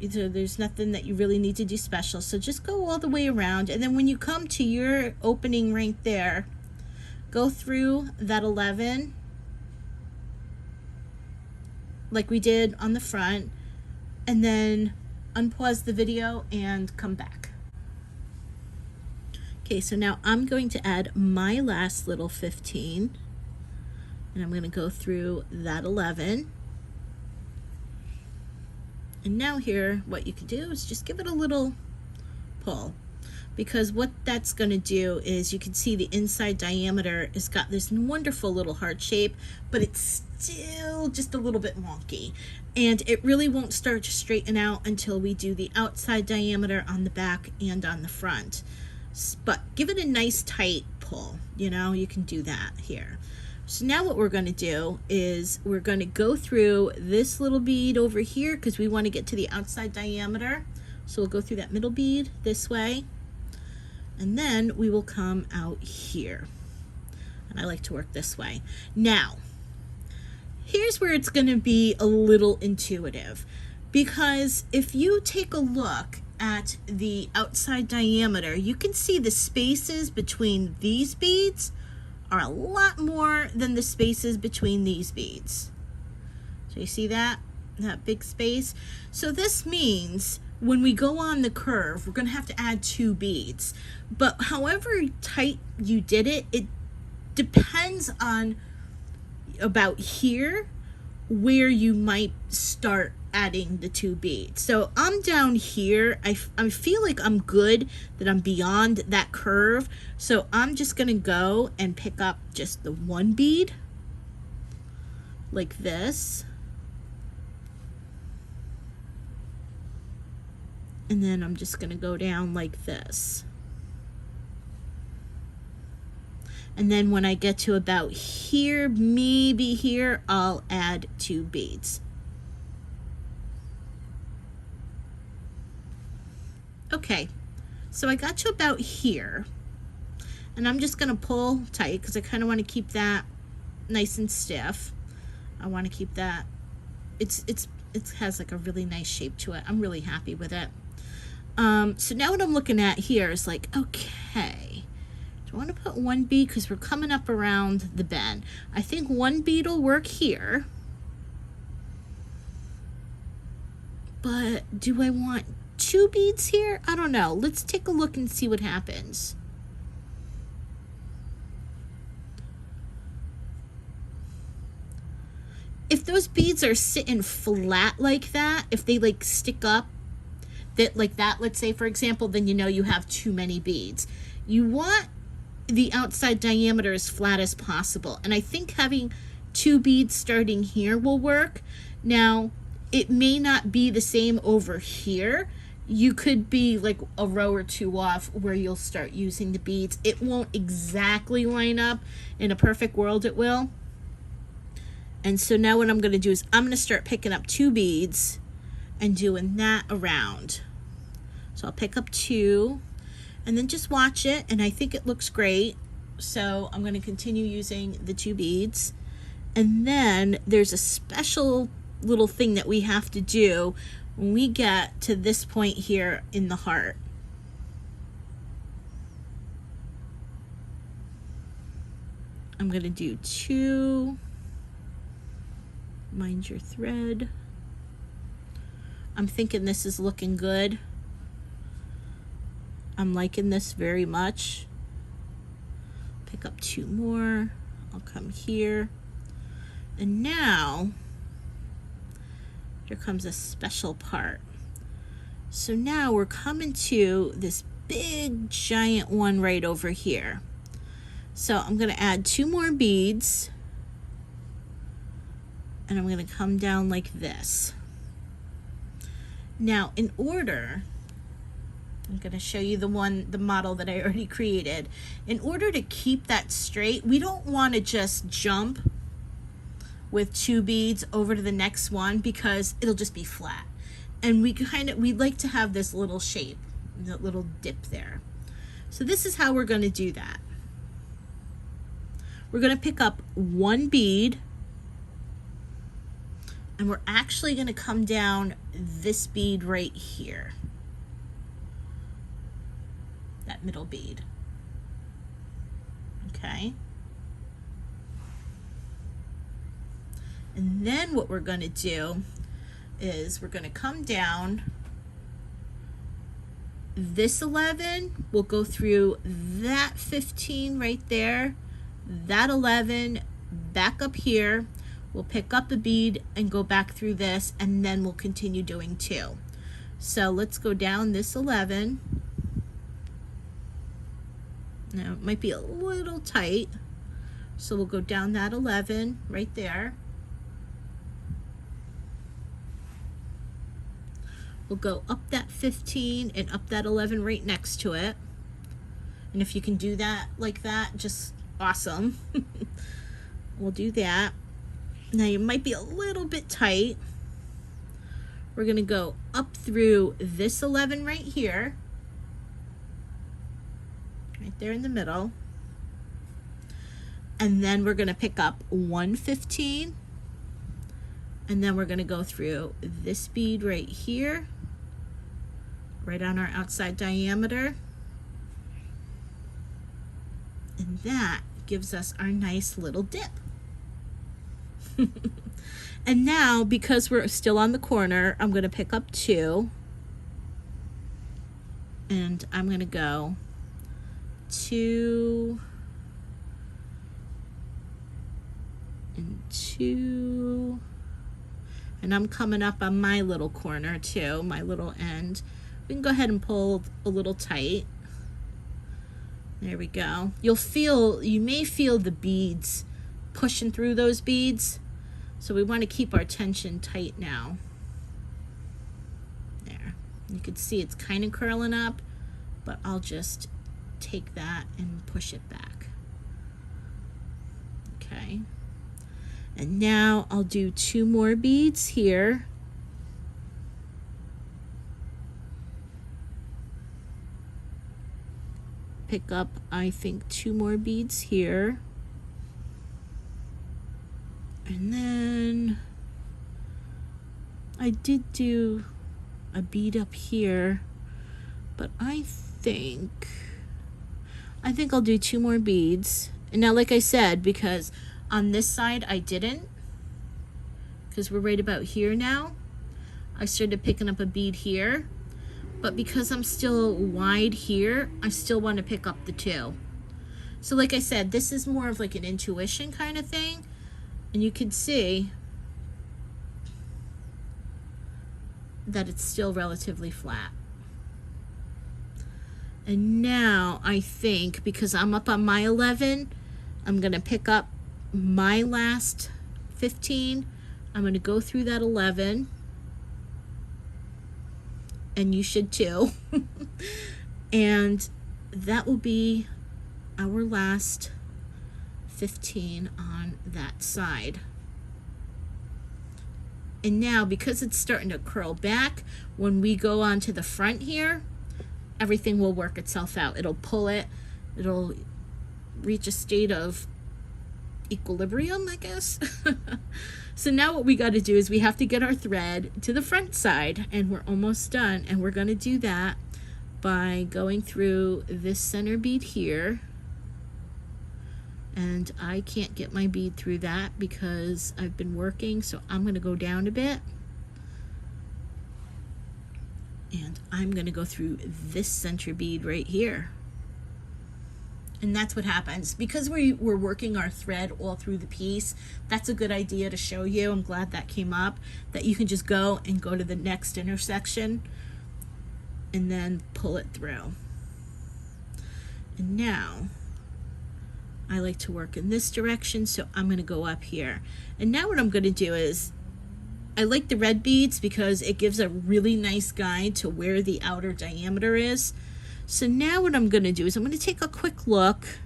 There's nothing that you really need to do special. So just go all the way around. And then when you come to your opening right there, go through that 11 like we did on the front, and then unpause the video and come back. Okay, so now I'm going to add my last little 15, and I'm going to go through that 11. And now here, what you can do is just give it a little pull, because what that's going to do is you can see the inside diameter has got this wonderful little heart shape, but it's still just a little bit wonky, and it really won't start to straighten out until we do the outside diameter on the back and on the front. But give it a nice tight pull, you know, you can do that here. So now what we're going to do is we're going to go through this little bead over here because we want to get to the outside diameter. So we'll go through that middle bead this way, and then we will come out here. And I like to work this way. Now, here's where it's going to be a little intuitive, because if you take a look at the outside diameter, you can see the spaces between these beads are a lot more than the spaces between these beads. So you see that big space? So this means when we go on the curve, we're going to have to add 2 beads. But however tight you did it, it depends on about here where you might start adding the 2 beads. So I'm down here. I feel like I'm good, that I'm beyond that curve. So I'm just going to go and pick up just the 1 bead like this. And then I'm just going to go down like this. And then when I get to about here, maybe here, I'll add 2 beads. Okay, so I got to about here, and I'm just going to pull tight because I kind of want to keep that nice and stiff. I want to keep that, it has like a really nice shape to it. I'm really happy with it. So now what I'm looking at here is like, okay, do I want to put 1 bead because we're coming up around the bend? I think 1 bead will work here, but do I want 2 beads here? I don't know. Let's take a look and see what happens. If those beads are sitting flat like that, if they like stick up that like that, let's say for example, then you know you have too many beads. You want the outside diameter as flat as possible, and I think having 2 beads starting here will work. Now it may not be the same over here. You could be like a row or 2 off where you'll start using the beads. It won't exactly line up. In a perfect world it will. And so now what I'm going to do is I'm going to start picking up 2 beads and doing that around. So I'll pick up 2 and then just watch it, and I think it looks great. So I'm going to continue using the 2 beads. And then there's a special little thing that we have to do when we get to this point here in the heart. I'm going to do 2, mind your thread. I'm thinking this is looking good. I'm liking this very much. Pick up 2 more. I'll come here. And now here comes a special part. So now we're coming to this big giant one right over here. So I'm going to add 2 more beads, and I'm going to come down like this. Now in order, I'm going to show you the model that I already created. In order to keep that straight, we don't want to just jump with 2 beads over to the next one because it'll just be flat. And we'd like to have this little shape, that little dip there. So this is how we're going to do that. We're going to pick up 1 bead, And we're actually going to come down this bead right here, that middle bead. Okay. And then what we're going to do is we're going to come down this 11, we'll go through that 15 right there, that 11, back up here, we'll pick up a bead and go back through this, and then we'll continue doing 2. So let's go down this 11. Now it might be a little tight, so we'll go down that 11 right there. We'll go up that 15 and up that 11 right next to it. And if you can do that like that, just awesome. We'll do that. Now you might be a little bit tight. We're going to go up through this 11 right here. Right there in the middle. And then we're going to pick up 115. And then we're going to go through this bead right here, right on our outside diameter. And that gives us our nice little dip. And now, because we're still on the corner, I'm going to pick up 2. And I'm going to go 2 and 2. And I'm coming up on my little corner too, my little end. We can go ahead and pull a little tight. There we go. You may feel the beads pushing through those beads. So we want to keep our tension tight now. There. You can see it's kind of curling up, but I'll just take that and push it back. Okay. And now I'll do 2 more beads here. Pick up, I think, 2 more beads here. And then I did do a bead up here, but I think I'll do 2 more beads. And now, like I said, because on this side I didn't, because we're right about here now, I started picking up a bead here, but because I'm still wide here, I still want to pick up the 2. So like I said, this is more of like an intuition kind of thing, and you can see that it's still relatively flat. And now I think, because I'm up on my 11, I'm going to pick up my last 15. I'm going to go through that 11, and you should too. And that will be our last 15 on that side. And now, because it's starting to curl back, when we go on to the front here, everything will work itself out. It'll pull it, it'll reach a state of equilibrium, I guess. So now what we got to do is we have to get our thread to the front side, and we're almost done. And we're going to do that by going through this center bead here. And I can't get my bead through that because I've been working, so I'm going to go down a bit. And I'm going to go through this center bead right here. And that's what happens. Because we're working our thread all through the piece, that's a good idea to show you. I'm glad that came up, that you can just go to the next intersection and then pull it through. And now I like to work in this direction, so I'm going to go up here. And now what I'm going to do is, I like the red beads because it gives a really nice guide to where the outer diameter is. So now what I'm going to do is I'm going to take a quick look,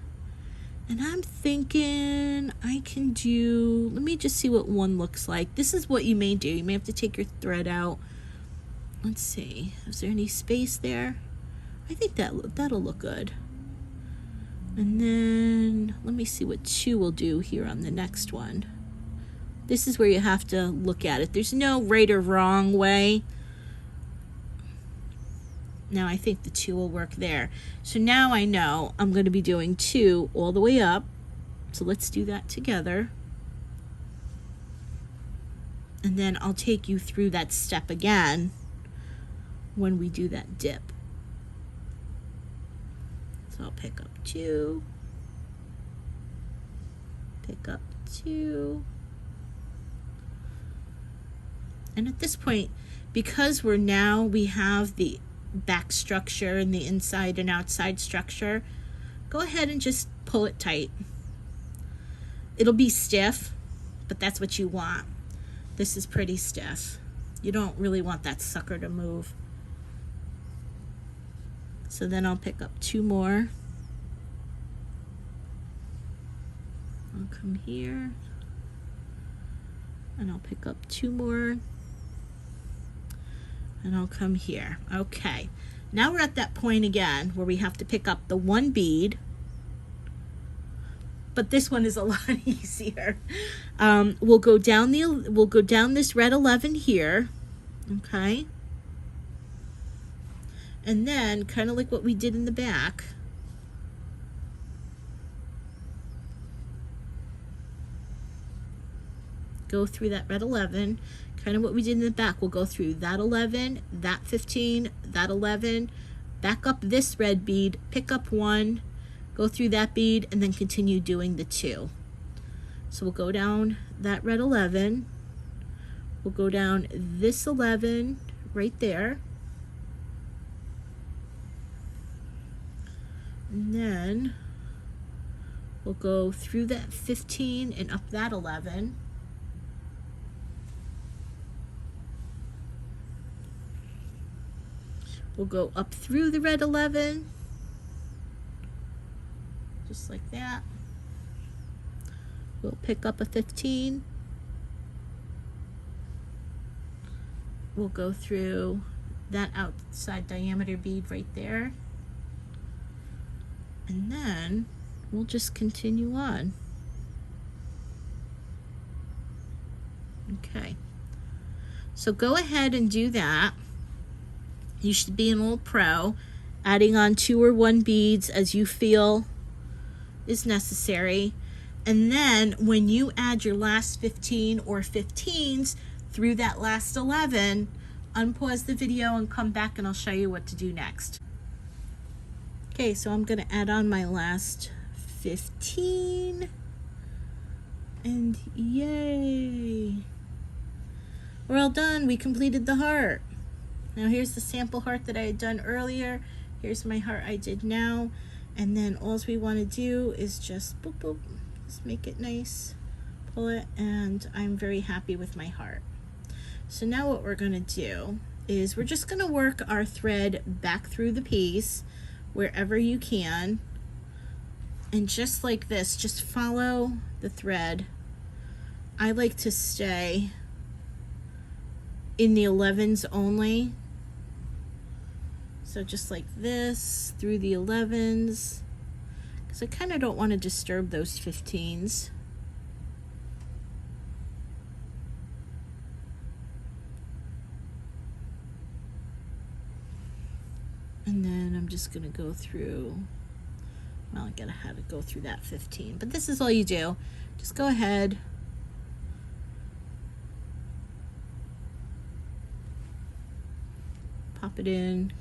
and I'm thinking I can do, let me just see what 1 looks like. This is what you may do. You may have to take your thread out. Let's see, is there any space there? I think that'll look good. And then let me see what 2 will do here on the next one. This is where you have to look at it. There's no right or wrong way. Now I think the 2 will work there. So now I know I'm going to be doing 2 all the way up. So let's do that together. And then I'll take you through that step again when we do that dip. So I'll pick up 2, pick up 2. And at this point, because we have the back structure and the inside and outside structure, go ahead and just pull it tight. It'll be stiff, but that's what you want. This is pretty stiff. You don't really want that sucker to move. So then I'll pick up 2 more. I'll come here and I'll pick up 2 more. And I'll come here. Okay, now we're at that point again where we have to pick up the 1 bead, but this one is a lot easier. We'll go down this red 11 here, okay, and then kind of like what we did in the back, go through that red 11. Kind of what we did in the back. We'll go through that 11, that 15, that 11, back up this red bead, pick up 1, go through that bead, and then continue doing the 2. So we'll go down that red 11, we'll go down this 11 right there, and then we'll go through that 15 and up that 11. We'll go up through the red 11, just like that. We'll pick up a 15. We'll go through that outside diameter bead right there. And then we'll just continue on. Okay. So go ahead and do that. You should be an old pro, adding on 2 or 1 beads as you feel is necessary. And then when you add your last 15 or 15s through that last 11, unpause the video and come back and I'll show you what to do next. Okay, so I'm going to add on my last 15. And yay! We're all done. We completed the heart. Now here's the sample heart that I had done earlier. Here's my heart I did now. And then all we want to do is just boop, boop, just make it nice, pull it, and I'm very happy with my heart. So now what we're going to do is we're just going to work our thread back through the piece wherever you can. And just like this, just follow the thread. I like to stay in the 11s only. So just like this, through the 11s, because I kind of don't want to disturb those 15s. And then I'm just going to go through, well, I gotta have it go through that 15, but this is all you do. Just go ahead. Pop it in.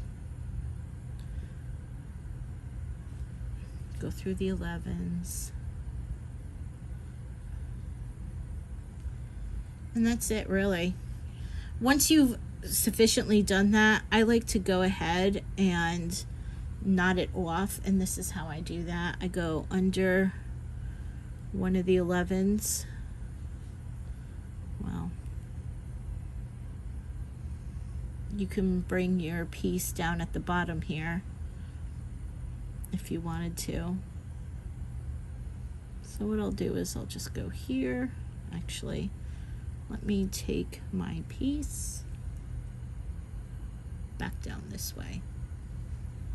Go through the 11s. And that's it, really. Once you've sufficiently done that, I like to go ahead and knot it off, and this is how I do that. I go under one of the 11s. Well, you can bring your piece down at the bottom here if you wanted to. So what I'll do is I'll just go here. Actually, let me take my piece back down this way.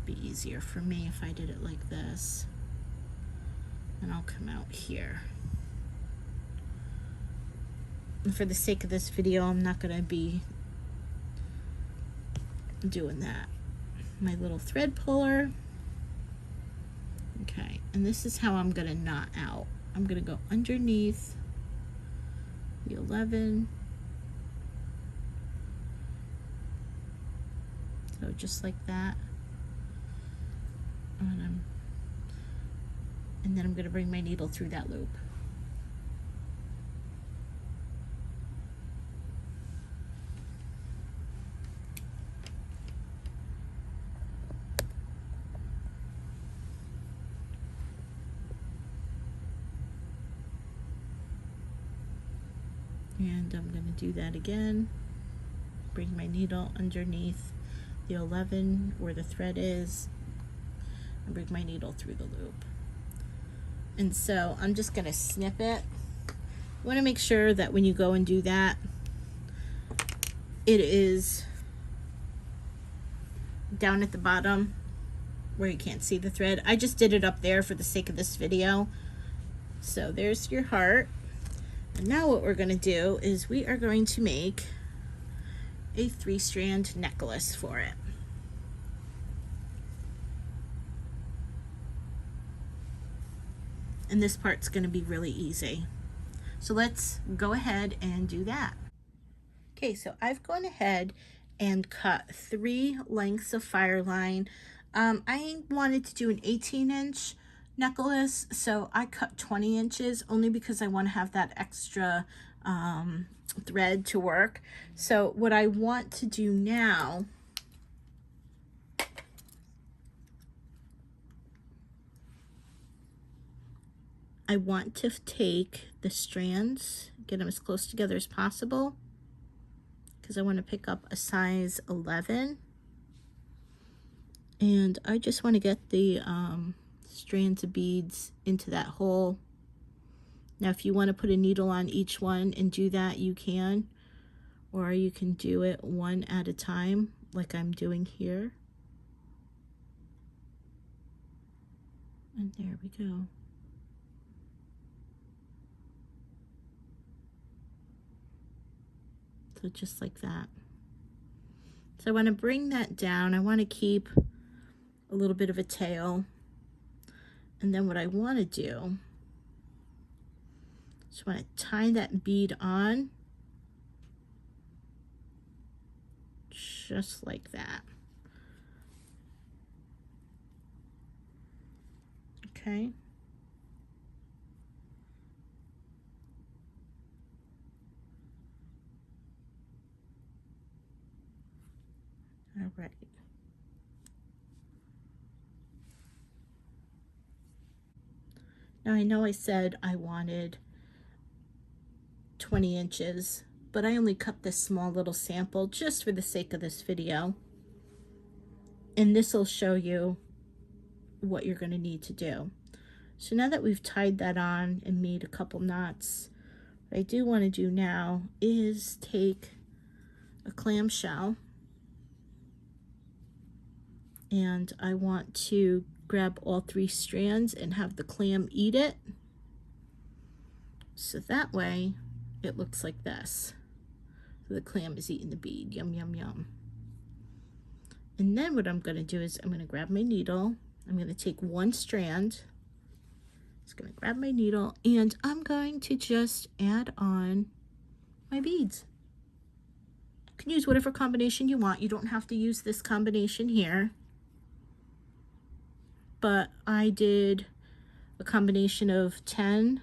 Be easier for me if I did it like this. And I'll come out here. And for the sake of this video, I'm not going to be doing that. My little thread puller. Okay, and this is how I'm going to knot out. I'm going to go underneath the 11. So just like that. And then I'm going to bring my needle through that loop. And I'm going to do that again. Bring my needle underneath the 11 where the thread is, and bring my needle through the loop. And so I'm just going to snip it. You want to make sure that when you go and do that, it is down at the bottom where you can't see the thread. I just did it up there for the sake of this video. So there's your heart. And now what we're going to do is we are going to make a 3-strand necklace for it. And this part's going to be really easy. So let's go ahead and do that. Okay, so I've gone ahead and cut 3 lengths of fire line. I wanted to do an 18-inch necklace, so I cut 20 inches only because I want to have that extra thread to work. So what I want to do now I want to take the strands, get them as close together as possible, because I want to pick up a size 11. And I just want to get the strands of beads into that hole. Now, if you want to put a needle on each one and do that, you can. Or you can do it one at a time, like I'm doing here. And there we go. So just like that. So I want to bring that down. I want to keep a little bit of a tail. And then what I want to do is want to tie that bead on just like that. Okay. All right. Now I know I said I wanted 20 inches, but I only cut this small little sample just for the sake of this video. And this will show you what you're going to need to do. So now that we've tied that on and made a couple knots, what I do want to do now is take a clamshell, and I want to grab all 3 strands and have the clam eat it. So that way it looks like this. So the clam is eating the bead. Yum, yum, yum. And then what I'm going to do is I'm going to grab my needle. I'm going to take 1 strand. Just going to grab my needle, and I'm going to just add on my beads. You can use whatever combination you want. You don't have to use this combination here. But I did a combination of 10.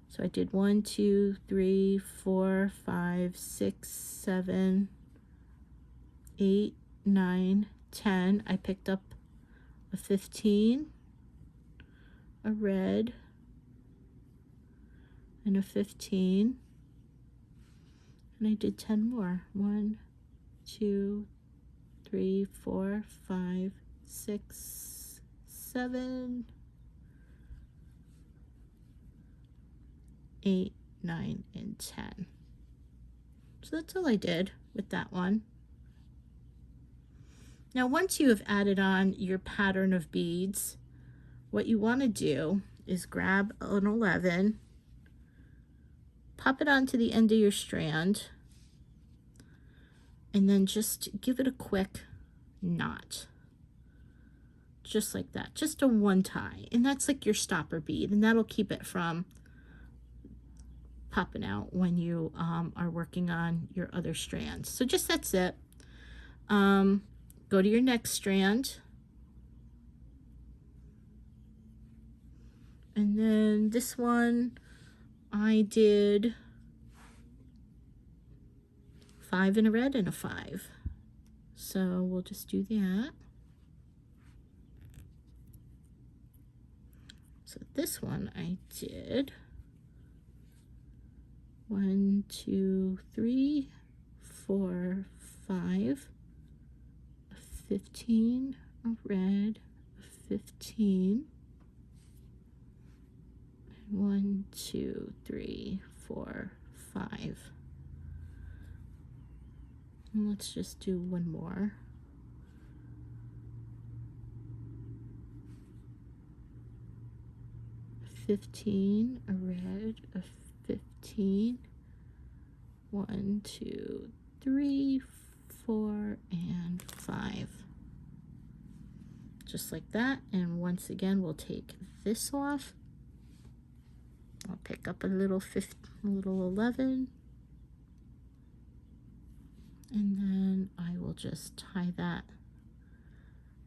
So I did 1, 2, 3, 4, 5, 6, 7, 8, 9, 10. I picked up a 15, a red, and a 15. And I did 10 more. 1, 2, 3, 4, 5, 6, 7, 8, 9, and 10. So that's all I did with that one. Now, once you have added on your pattern of beads, what you want to do is grab an 11 pop it onto the end of your strand, and then just give it a quick knot. Just like that, just a one tie, and that's like your stopper bead, and that'll keep it from popping out when you are working on your other strands. So just that's it. Go to your next strand, and then this one I did 5 in a red and a 5, so we'll just do that. So this one I did 1, 2, 3, 4, 5, a 15, a red, a 15, 1, 2, 3, 4, 5. And let's just do one more. A 15, a red, a 15, 1, 2, 3, 4, and 5. Just like that. And once again, we'll take this off. I'll pick up a little 11, and then I will just tie that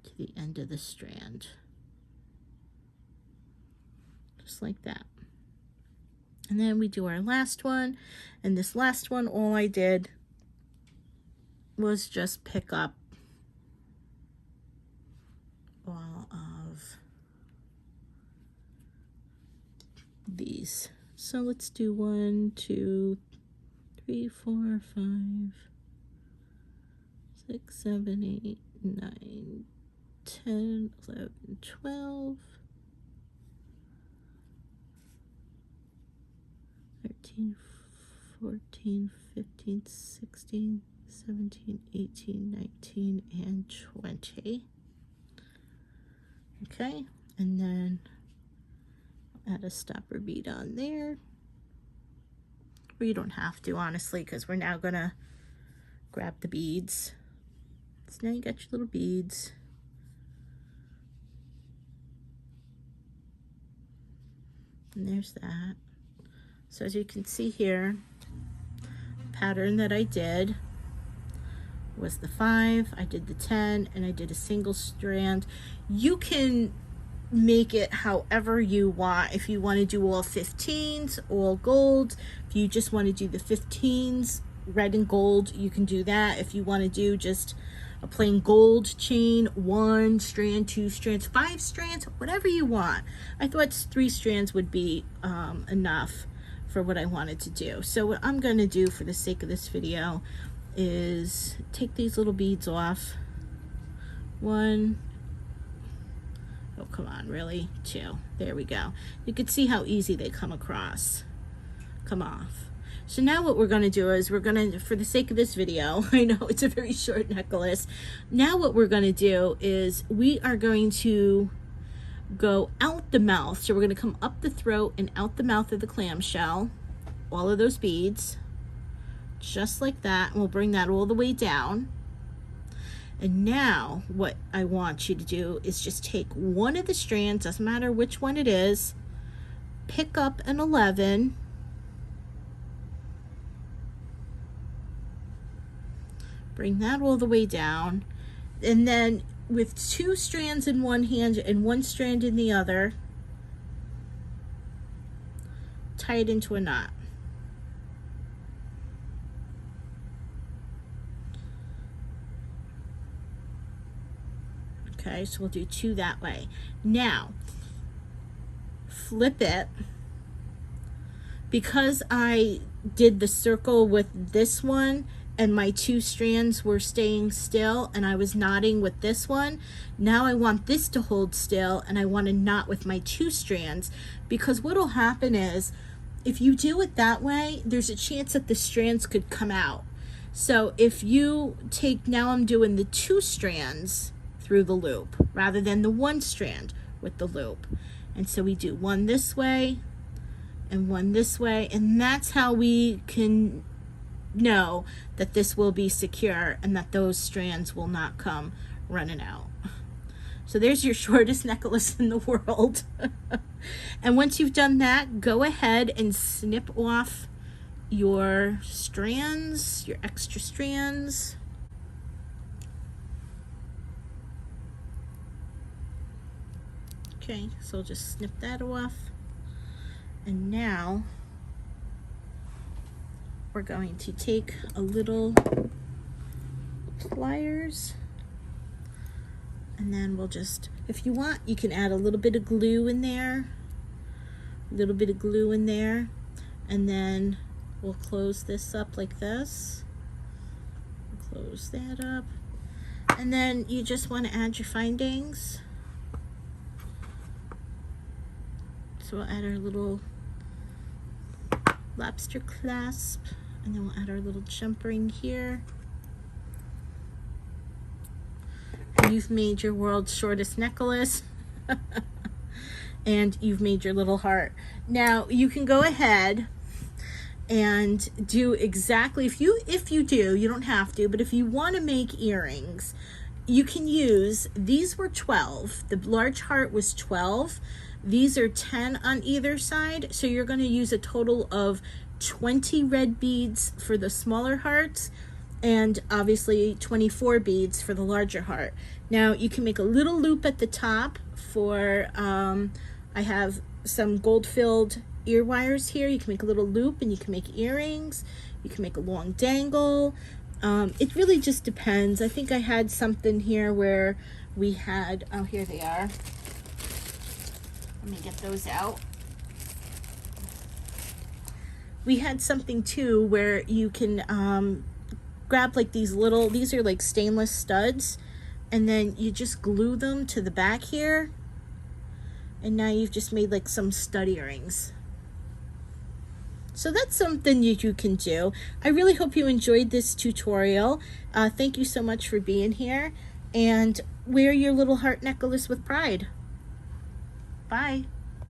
to the end of the strand, just like that. And then we do our last one, and this last one, all I did was just pick up all of these. So let's do 1, 2, 3, 4, 5, 6, 7, 8, 9, 10, 11, 12, 13, 14, 15, 16, 17, 18, 19, and 20. Okay, and then add a stopper bead on there. Or you don't have to, honestly, because we're now gonna grab the beads. So now you got your little beads. And there's that. So as you can see here, the pattern that I did was the 5, I did the 10, and I did a single strand. You can make it however you want. If you want to do all 15s, all gold, if you just want to do the 15s red and gold, you can do that. If you want to do just a plain gold chain, 1 strand, 2 strands, 5 strands, whatever you want. I thought 3 strands would be enough for what I wanted to do. So what I'm going to do for the sake of this video is take these little beads off. 1, oh come on, really? 2. There we go. You can see how easy they come off. So now what we're going to do is we're going to, for the sake of this video, I know it's a very short necklace. Now what we're going to do is we are going to go out the mouth. So we're going to come up the throat and out the mouth of the clamshell, all of those beads, just like that. And we'll bring that all the way down. And now what I want you to do is just take one of the strands, doesn't matter which one it is, pick up an 11, bring that all the way down, and then with 2 strands in one hand and 1 strand in the other, tie it into a knot. Okay, so we'll do 2 that way. Now, flip it. Because I did the circle with this one and my 2 strands were staying still and I was knotting with this one, now I want this to hold still and I want to knot with my 2 strands, because what will happen is if you do it that way, there's a chance that the strands could come out. So if you take, now I'm doing the 2 strands through the loop rather than the 1 strand with the loop. And so we do 1 this way and one this way, and that's how we can know that this will be secure and that those strands will not come running out. So there's your shortest necklace in the world. And once you've done that, go ahead and snip off your strands, your extra strands. Okay, so I'll just snip that off. And now we're going to take a little pliers, and then we'll just, if you want, you can add a little bit of glue in there, and then we'll close this up like this. Close that up, and then you just want to add your findings. So we'll add our little lobster clasp, and then we'll add our little jump ring here. And you've made your world's shortest necklace. And you've made your little heart. Now you can go ahead and do exactly, if you do, you don't have to, but if you want to make earrings, you can use, these were 12, the large heart was 12, these are 10 on either side, so you're going to use a total of 20 red beads for the smaller hearts, and obviously 24 beads for the larger heart. Now you can make a little loop at the top for, I have some gold filled ear wires here. You can make a little loop and you can make earrings. You can make a long dangle. It really just depends. I think I had something here where we had, oh, here they are. Let me get those out. We had something too where you can grab like these little, these are like stainless studs, and then you just glue them to the back here, and now you've just made like some stud earrings. So that's something you can do. I really hope you enjoyed this tutorial. Thank you so much for being here, and wear your little heart necklace with pride. Bye.